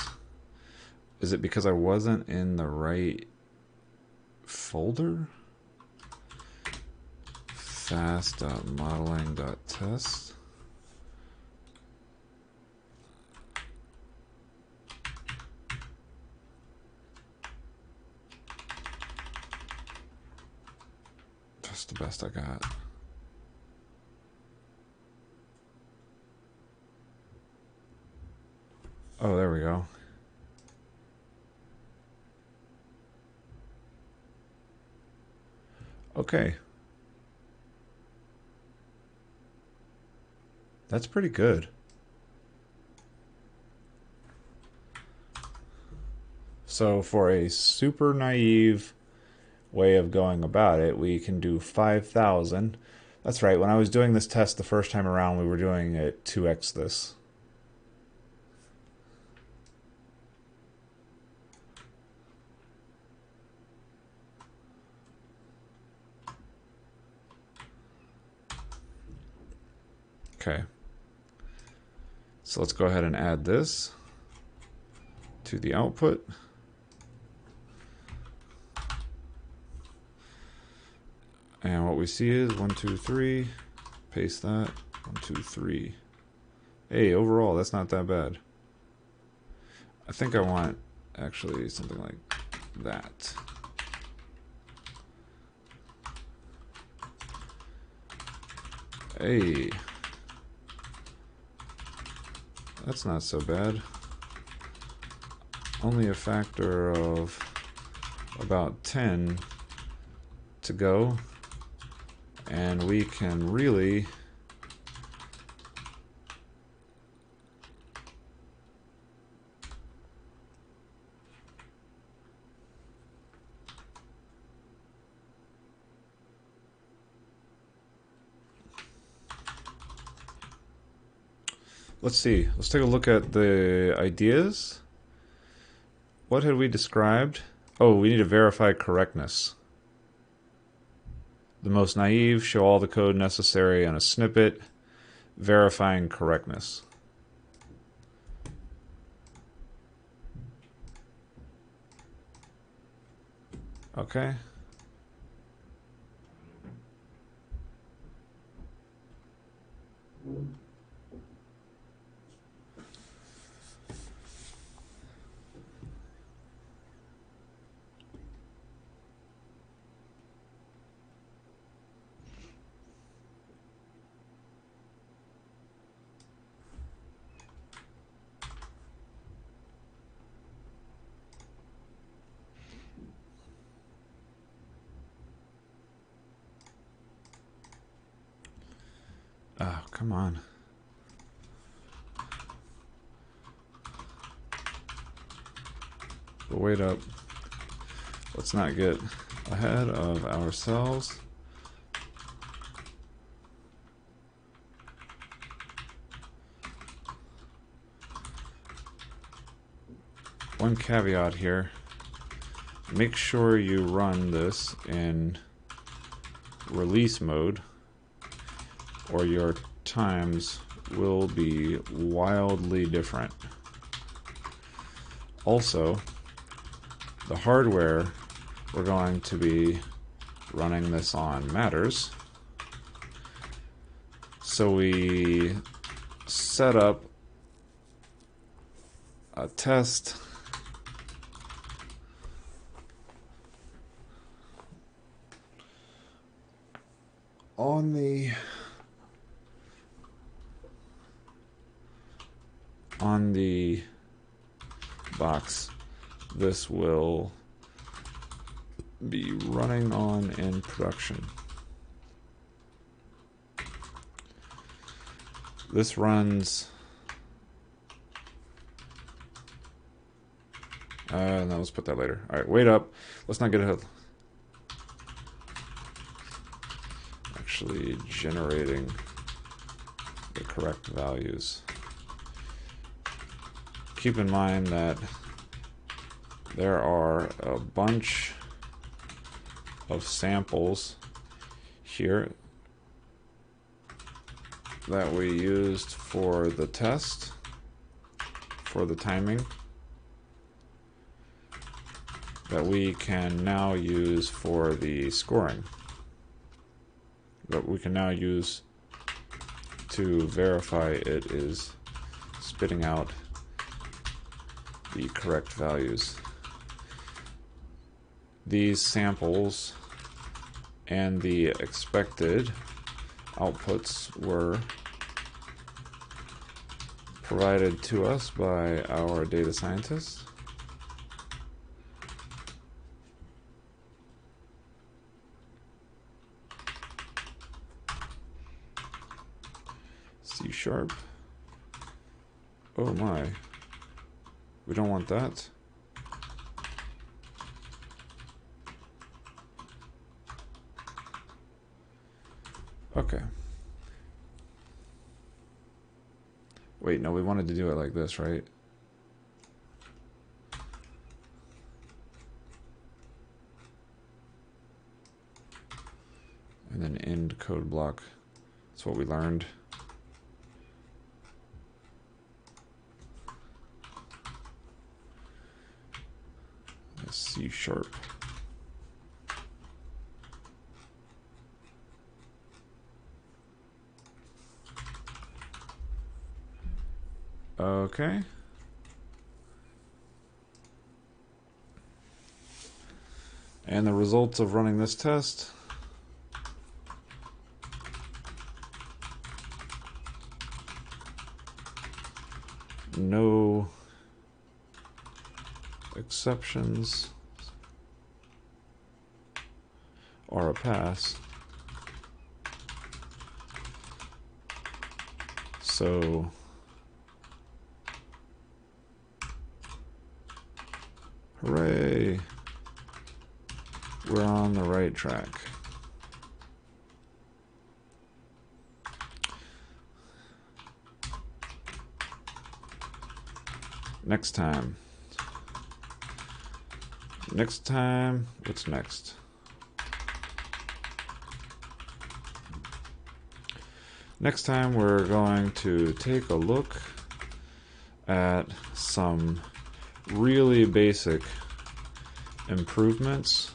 Is it because I wasn't in the right folder? Fast.modeling.test. That's the best I got. Oh, there we go. Okay. That's pretty good. So for a super naive way of going about it, we can do 5,000. That's right, when I was doing this test the first time around, we were doing it 2x this. Okay. So let's go ahead and add this to the output. And what we see is 1, 2, 3. Paste that. 1, 2, 3. Hey, overall, that's not that bad. I think I want actually something like that. Hey, that's not so bad. Only a factor of about 10 to go, and we can really let's see. Let's take a look at the ideas. What had we described? Oh, we need to verify correctness. The most naive, show all the code necessary in a snippet, verifying correctness. Okay. Oh, come on. But wait up. Let's not get ahead of ourselves. One caveat here. Make sure you run this in release mode, or your times will be wildly different. Also, the hardware we're going to be running this on matters. So we set up a test on the box. This will be running on in production. This runs no, let's put that later. Alright, wait up. Let's not get ahead. Actually generating the correct values. Keep in mind that there are a bunch of samples here that we used for the test, for the timing, that we can now use for the scoring, that we can now use to verify it is spitting out the correct values. These samples and the expected outputs were provided to us by our data scientists. C#. Oh my. We don't want that. Okay. Wait, no, we wanted to do it like this, right? And then end code block. That's what we learned. sharp. Okay. And the results of running this test. No exceptions or a pass. So hooray, we're on the right track. Next time, what's next? Next time we're going to take a look at some really basic improvements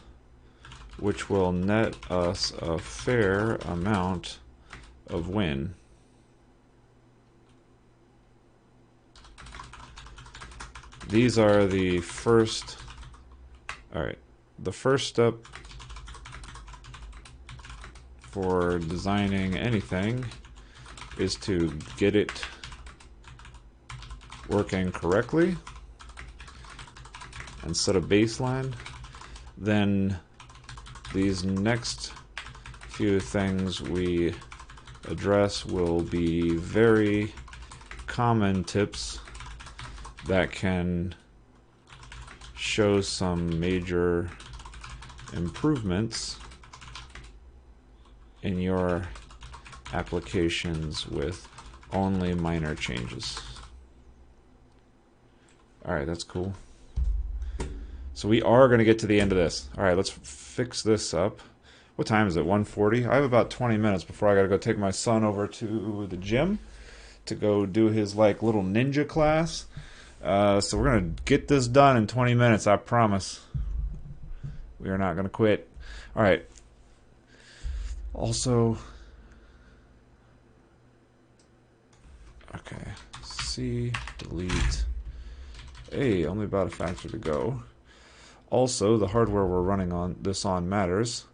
which will net us a fair amount of win. These are the first, the first step for designing anything is to get it working correctly and set a baseline. Then these next few things we address will be very common tips that can show some major improvements in your applications with only minor changes. Alright, that's cool. So we are going to get to the end of this. Alright, let's fix this up. What time is it? 1:40? I have about 20 minutes before I got to go take my son over to the gym to go do his like little ninja class. So we're going to get this done in 20 minutes, I promise. We are not going to quit. Alright. Also, okay, C, delete. Hey, only about a factor to go. Also, the hardware we're running on this on matters.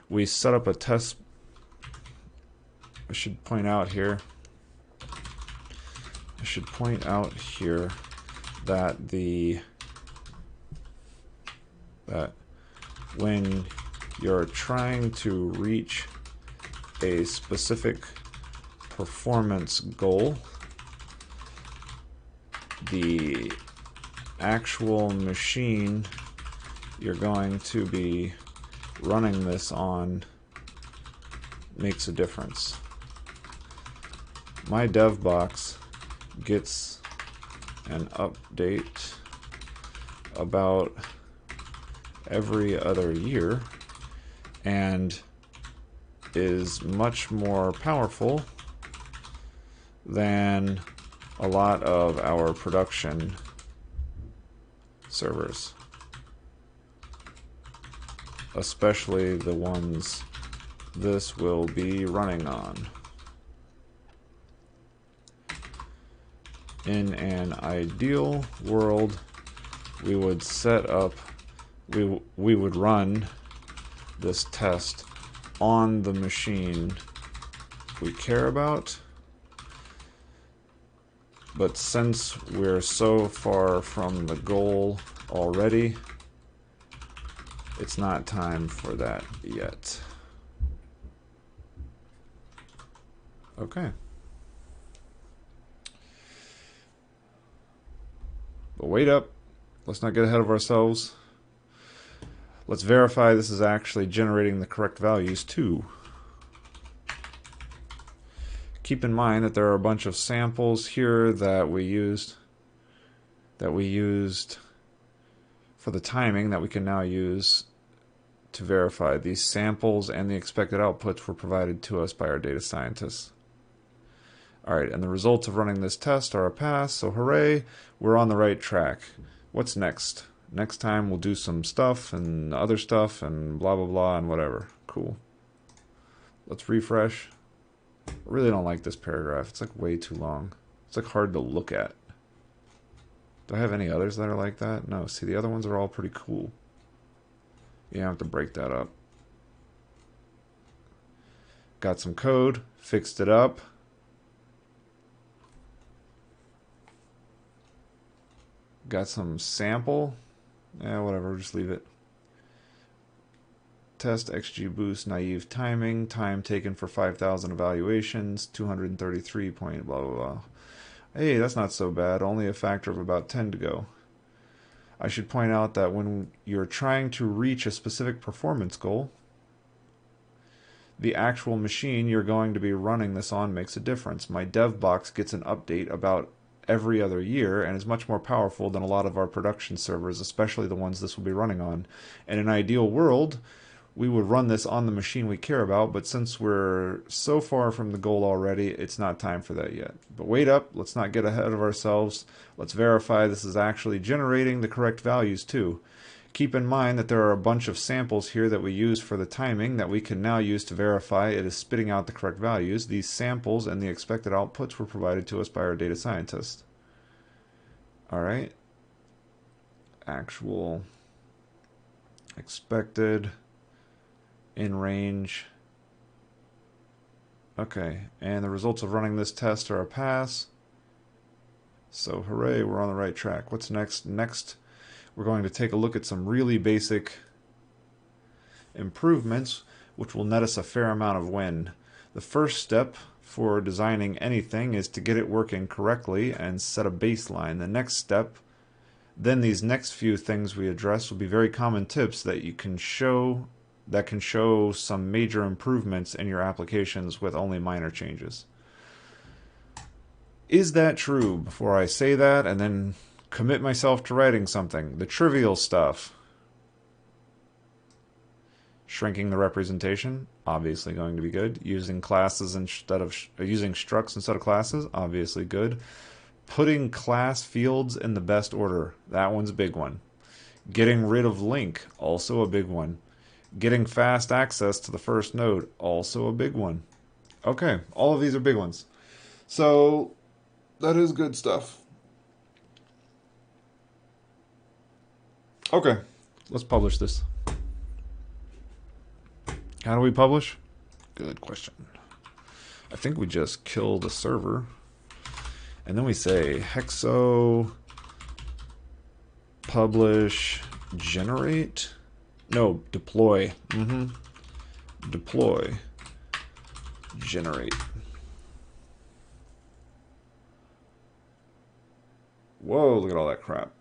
We set up a test. I should point out here that when you're trying to reach a specific performance goal, the actual machine you're going to be running this on makes a difference. My dev box gets an update about every other year and is much more powerful than a lot of our production servers, especially the ones this will be running on. In an ideal world, we would set up, we would run this test on the machine we care about, but since we're so far from the goal already, it's not time for that yet. Okay. But wait up. Let's not get ahead of ourselves. Let's verify this is actually generating the correct values too. Keep in mind that there are a bunch of samples here that we used for the timing that we can now use to verify. These samples and the expected outputs were provided to us by our data scientists. Alright, and the results of running this test are a pass, so hooray, we're on the right track. What's next? Next time we'll do some stuff and other stuff and blah, blah, blah, and whatever. Cool. Let's refresh. I really don't like this paragraph. It's like way too long. It's like hard to look at. Do I have any others that are like that? No. See, the other ones are all pretty cool. You have to break that up. Got some code. Fixed it up. Got some sample. Yeah, whatever. Just leave it. Test XGBoost naive timing. Time taken for 5,000 evaluations. 233 point blah blah blah. Hey, that's not so bad. Only a factor of about 10 to go. I should point out that when you're trying to reach a specific performance goal, the actual machine you're going to be running this on makes a difference. My dev box gets an update about every other year and is much more powerful than a lot of our production servers, especially the ones this will be running on. In an ideal world, we would run this on the machine we care about, but since we're so far from the goal already, it's not time for that yet. But wait up, let's not get ahead of ourselves. Let's verify this is actually generating the correct values too. Keep in mind that there are a bunch of samples here that we use for the timing that we can now use to verify it is spitting out the correct values. These samples and the expected outputs were provided to us by our data scientist. Alright. Actual expected in range. Okay, and the results of running this test are a pass. So hooray, we're on the right track. What's next? Next, we're going to take a look at some really basic improvements, which will net us a fair amount of win. The first step for designing anything is to get it working correctly and set a baseline. The next step, then these next few things we address will be very common tips that you can show some major improvements in your applications with only minor changes. Is that true? Before I say that and then commit myself to writing something, the trivial stuff. Shrinking the representation, obviously going to be good. Using classes instead of using structs instead of classes, obviously good. Putting class fields in the best order, that one's a big one. Getting rid of link, also a big one. Getting fast access to the first node, also a big one. Okay, all of these are big ones. So that is good stuff. Okay, let's publish this. How do we publish? Good question. I think we just kill the server. And then we say hexo publish generate. No, deploy. Deploy generate. Whoa, look at all that crap.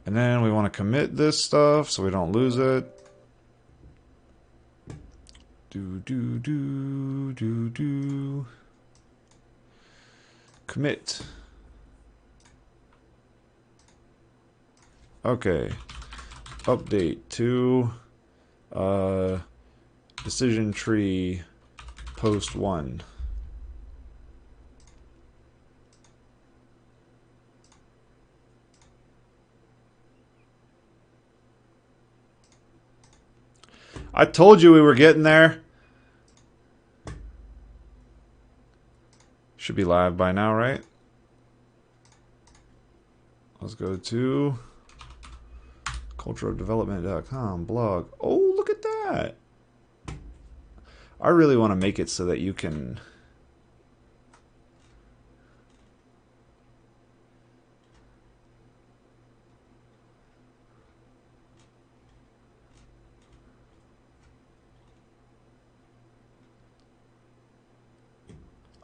And then we want to commit this stuff so we don't lose it. Commit. Okay. Update to decision tree post 1. I told you we were getting there. Should be live by now, right? Let's go to cultureofdevelopment.com blog. Oh, look at that. I really want to make it so that you can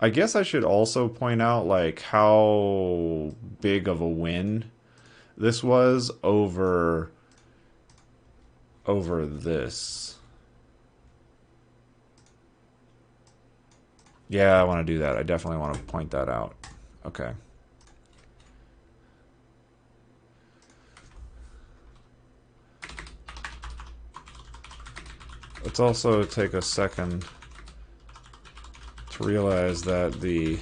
I guess I should also point out like how big of a win this was over this. Yeah, I want to do that. I definitely want to point that out. Okay. Let's also take a second to realize that the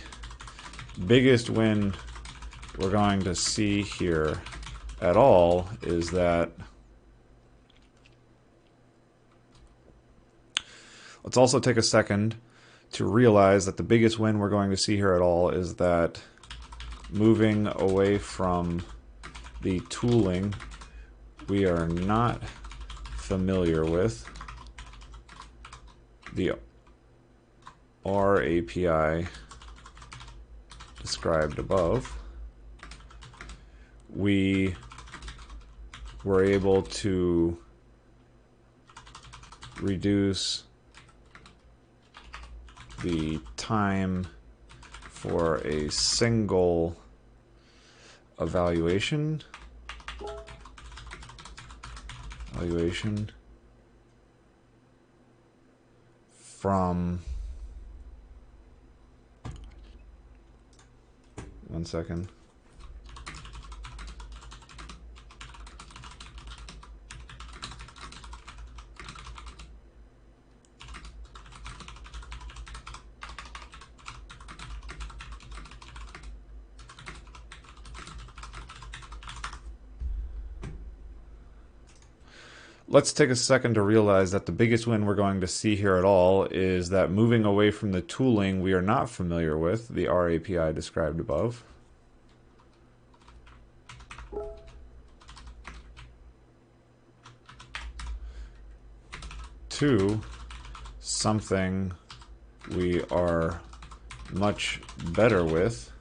biggest win we're going to see here at all is that, let's also take a second to realize that the biggest win we're going to see here at all is that moving away from the tooling we are not familiar with, the R API described above, we were able to reduce the time for a single evaluation from, one second, let's take a second to realize that the biggest win we're going to see here at all is that moving away from the tooling we are not familiar with, the R API described above, to something we are much better with,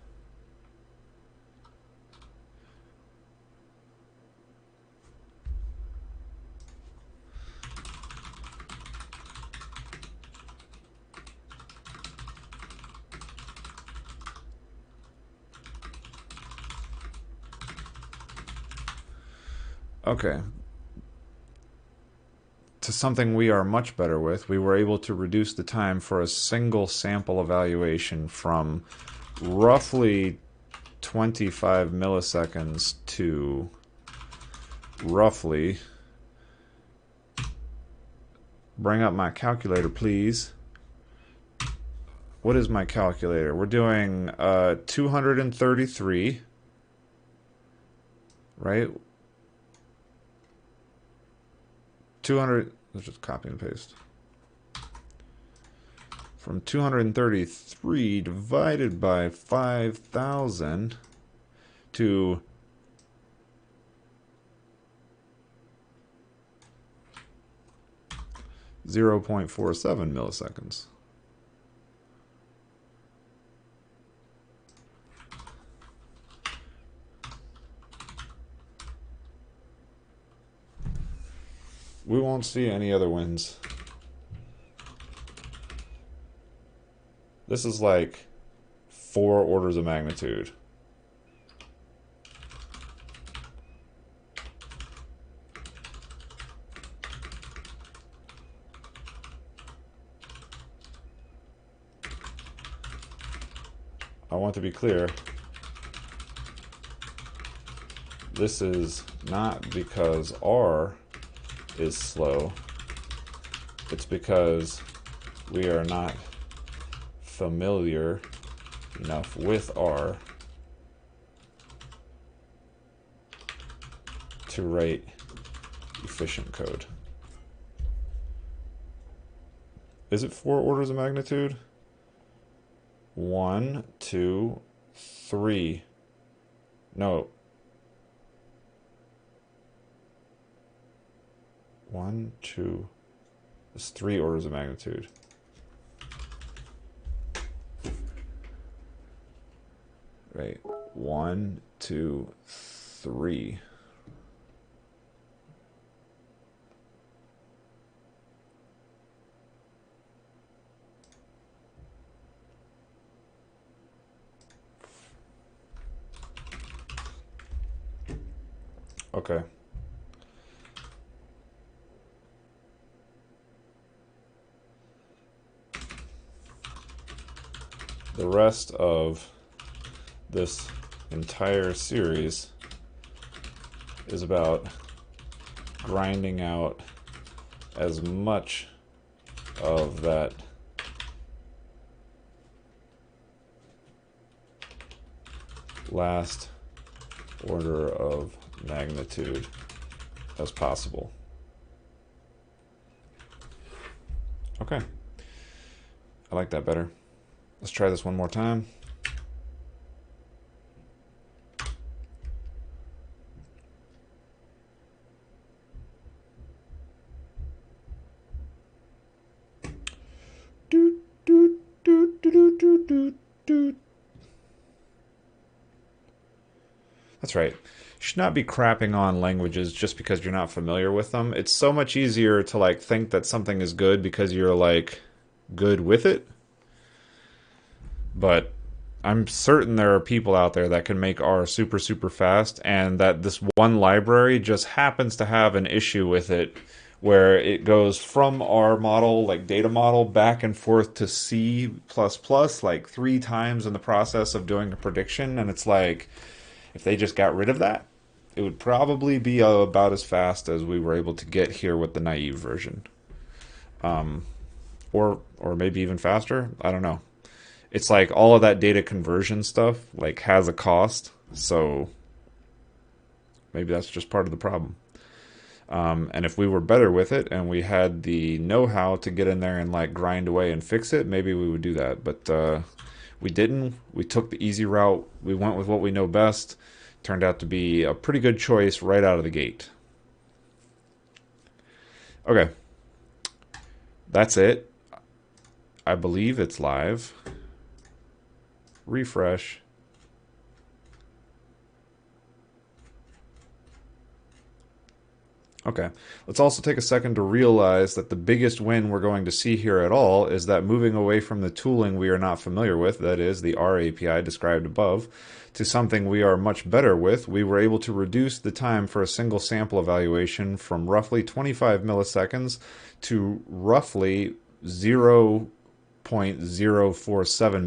okay, to something we are much better with, we were able to reduce the time for a single sample evaluation from roughly 25 milliseconds to roughly, bring up my calculator please. What is my calculator? We're doing 233, right? 200, let's just copy and paste. From 233 divided by 5,000 to 0.47 milliseconds. We won't see any other wins. This is like 4 orders of magnitude. I want to be clear. This is not because R is slow. It's because we are not familiar enough with R to write efficient code. Is it 4 orders of magnitude? 1, 2, 3. No. 1, 2. It's 3 orders of magnitude. Right. 1, 2, 3. Okay. The rest of this entire series is about grinding out as much of that last order of magnitude as possible. Okay. I like that better. Let's try this one more time. That's right. You should not be crapping on languages just because you're not familiar with them. It's so much easier to like think that something is good because you're like good with it. But I'm certain there are people out there that can make R super, super fast, and that this one library just happens to have an issue with it where it goes from R model, like data model, back and forth to C++ like 3 times in the process of doing a prediction. And it's like, if they just got rid of that, it would probably be about as fast as we were able to get here with the naive version. Or maybe even faster. I don't know. It's like all of that data conversion stuff like has a cost, so maybe that's just part of the problem. And if we were better with it and we had the know-how to get in there and like grind away and fix it, maybe we would do that. But we didn't. We took the easy route. We went with what we know best. Turned out to be a pretty good choice right out of the gate. Okay. That's it. I believe it's live. Refresh. Okay, let's also take a second to realize that the biggest win we're going to see here at all is that moving away from the tooling we are not familiar with, that is the R API described above, to something we are much better with, we were able to reduce the time for a single sample evaluation from roughly 25 milliseconds to roughly 0.047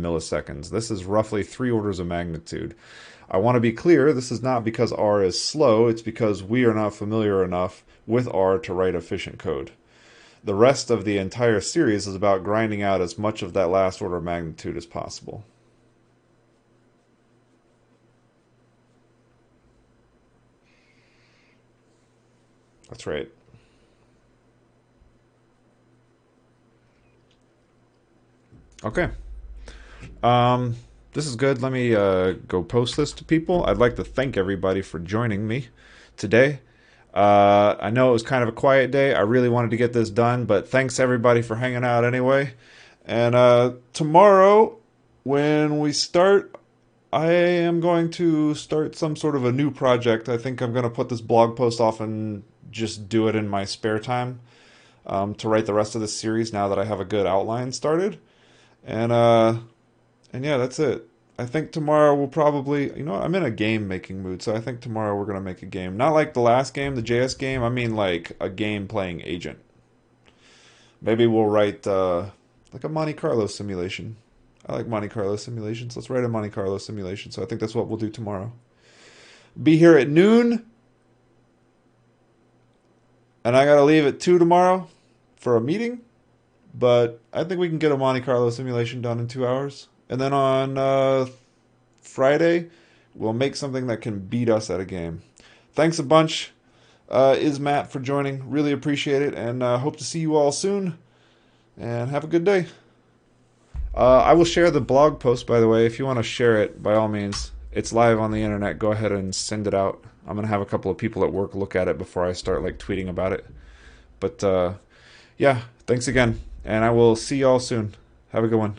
milliseconds. This is roughly 3 orders of magnitude. I want to be clear, this is not because R is slow, it's because we are not familiar enough with R to write efficient code. The rest of the entire series is about grinding out as much of that last order of magnitude as possible. That's right. Okay. This is good. Let me go post this to people. I'd like to thank everybody for joining me today. I know it was kind of a quiet day. I really wanted to get this done, but thanks everybody for hanging out anyway. And tomorrow, when we start, I am going to start some sort of a new project. I think I'm going to put this blog post off and just do it in my spare time to write the rest of this series now that I have a good outline started. And yeah, that's it. I think tomorrow we'll probably, you know what, I'm in a game making mood, so I think tomorrow we're going to make a game. Not like the last game, the JS game, I mean like a game playing agent. Maybe we'll write like a Monte Carlo simulation. I like Monte Carlo simulations. Let's write a Monte Carlo simulation, so I think that's what we'll do tomorrow. Be here at noon, and I got to leave at 2 tomorrow for a meeting, but I think we can get a Monte Carlo simulation done in 2 hours. And then on Friday, we'll make something that can beat us at a game. Thanks a bunch, is Matt, for joining. Really appreciate it, and hope to see you all soon. And have a good day. I will share the blog post, by the way. If you want to share it, by all means, it's live on the internet. Go ahead and send it out. I'm going to have a couple of people at work look at it before I start like tweeting about it. But yeah, thanks again, and I will see you all soon. Have a good one.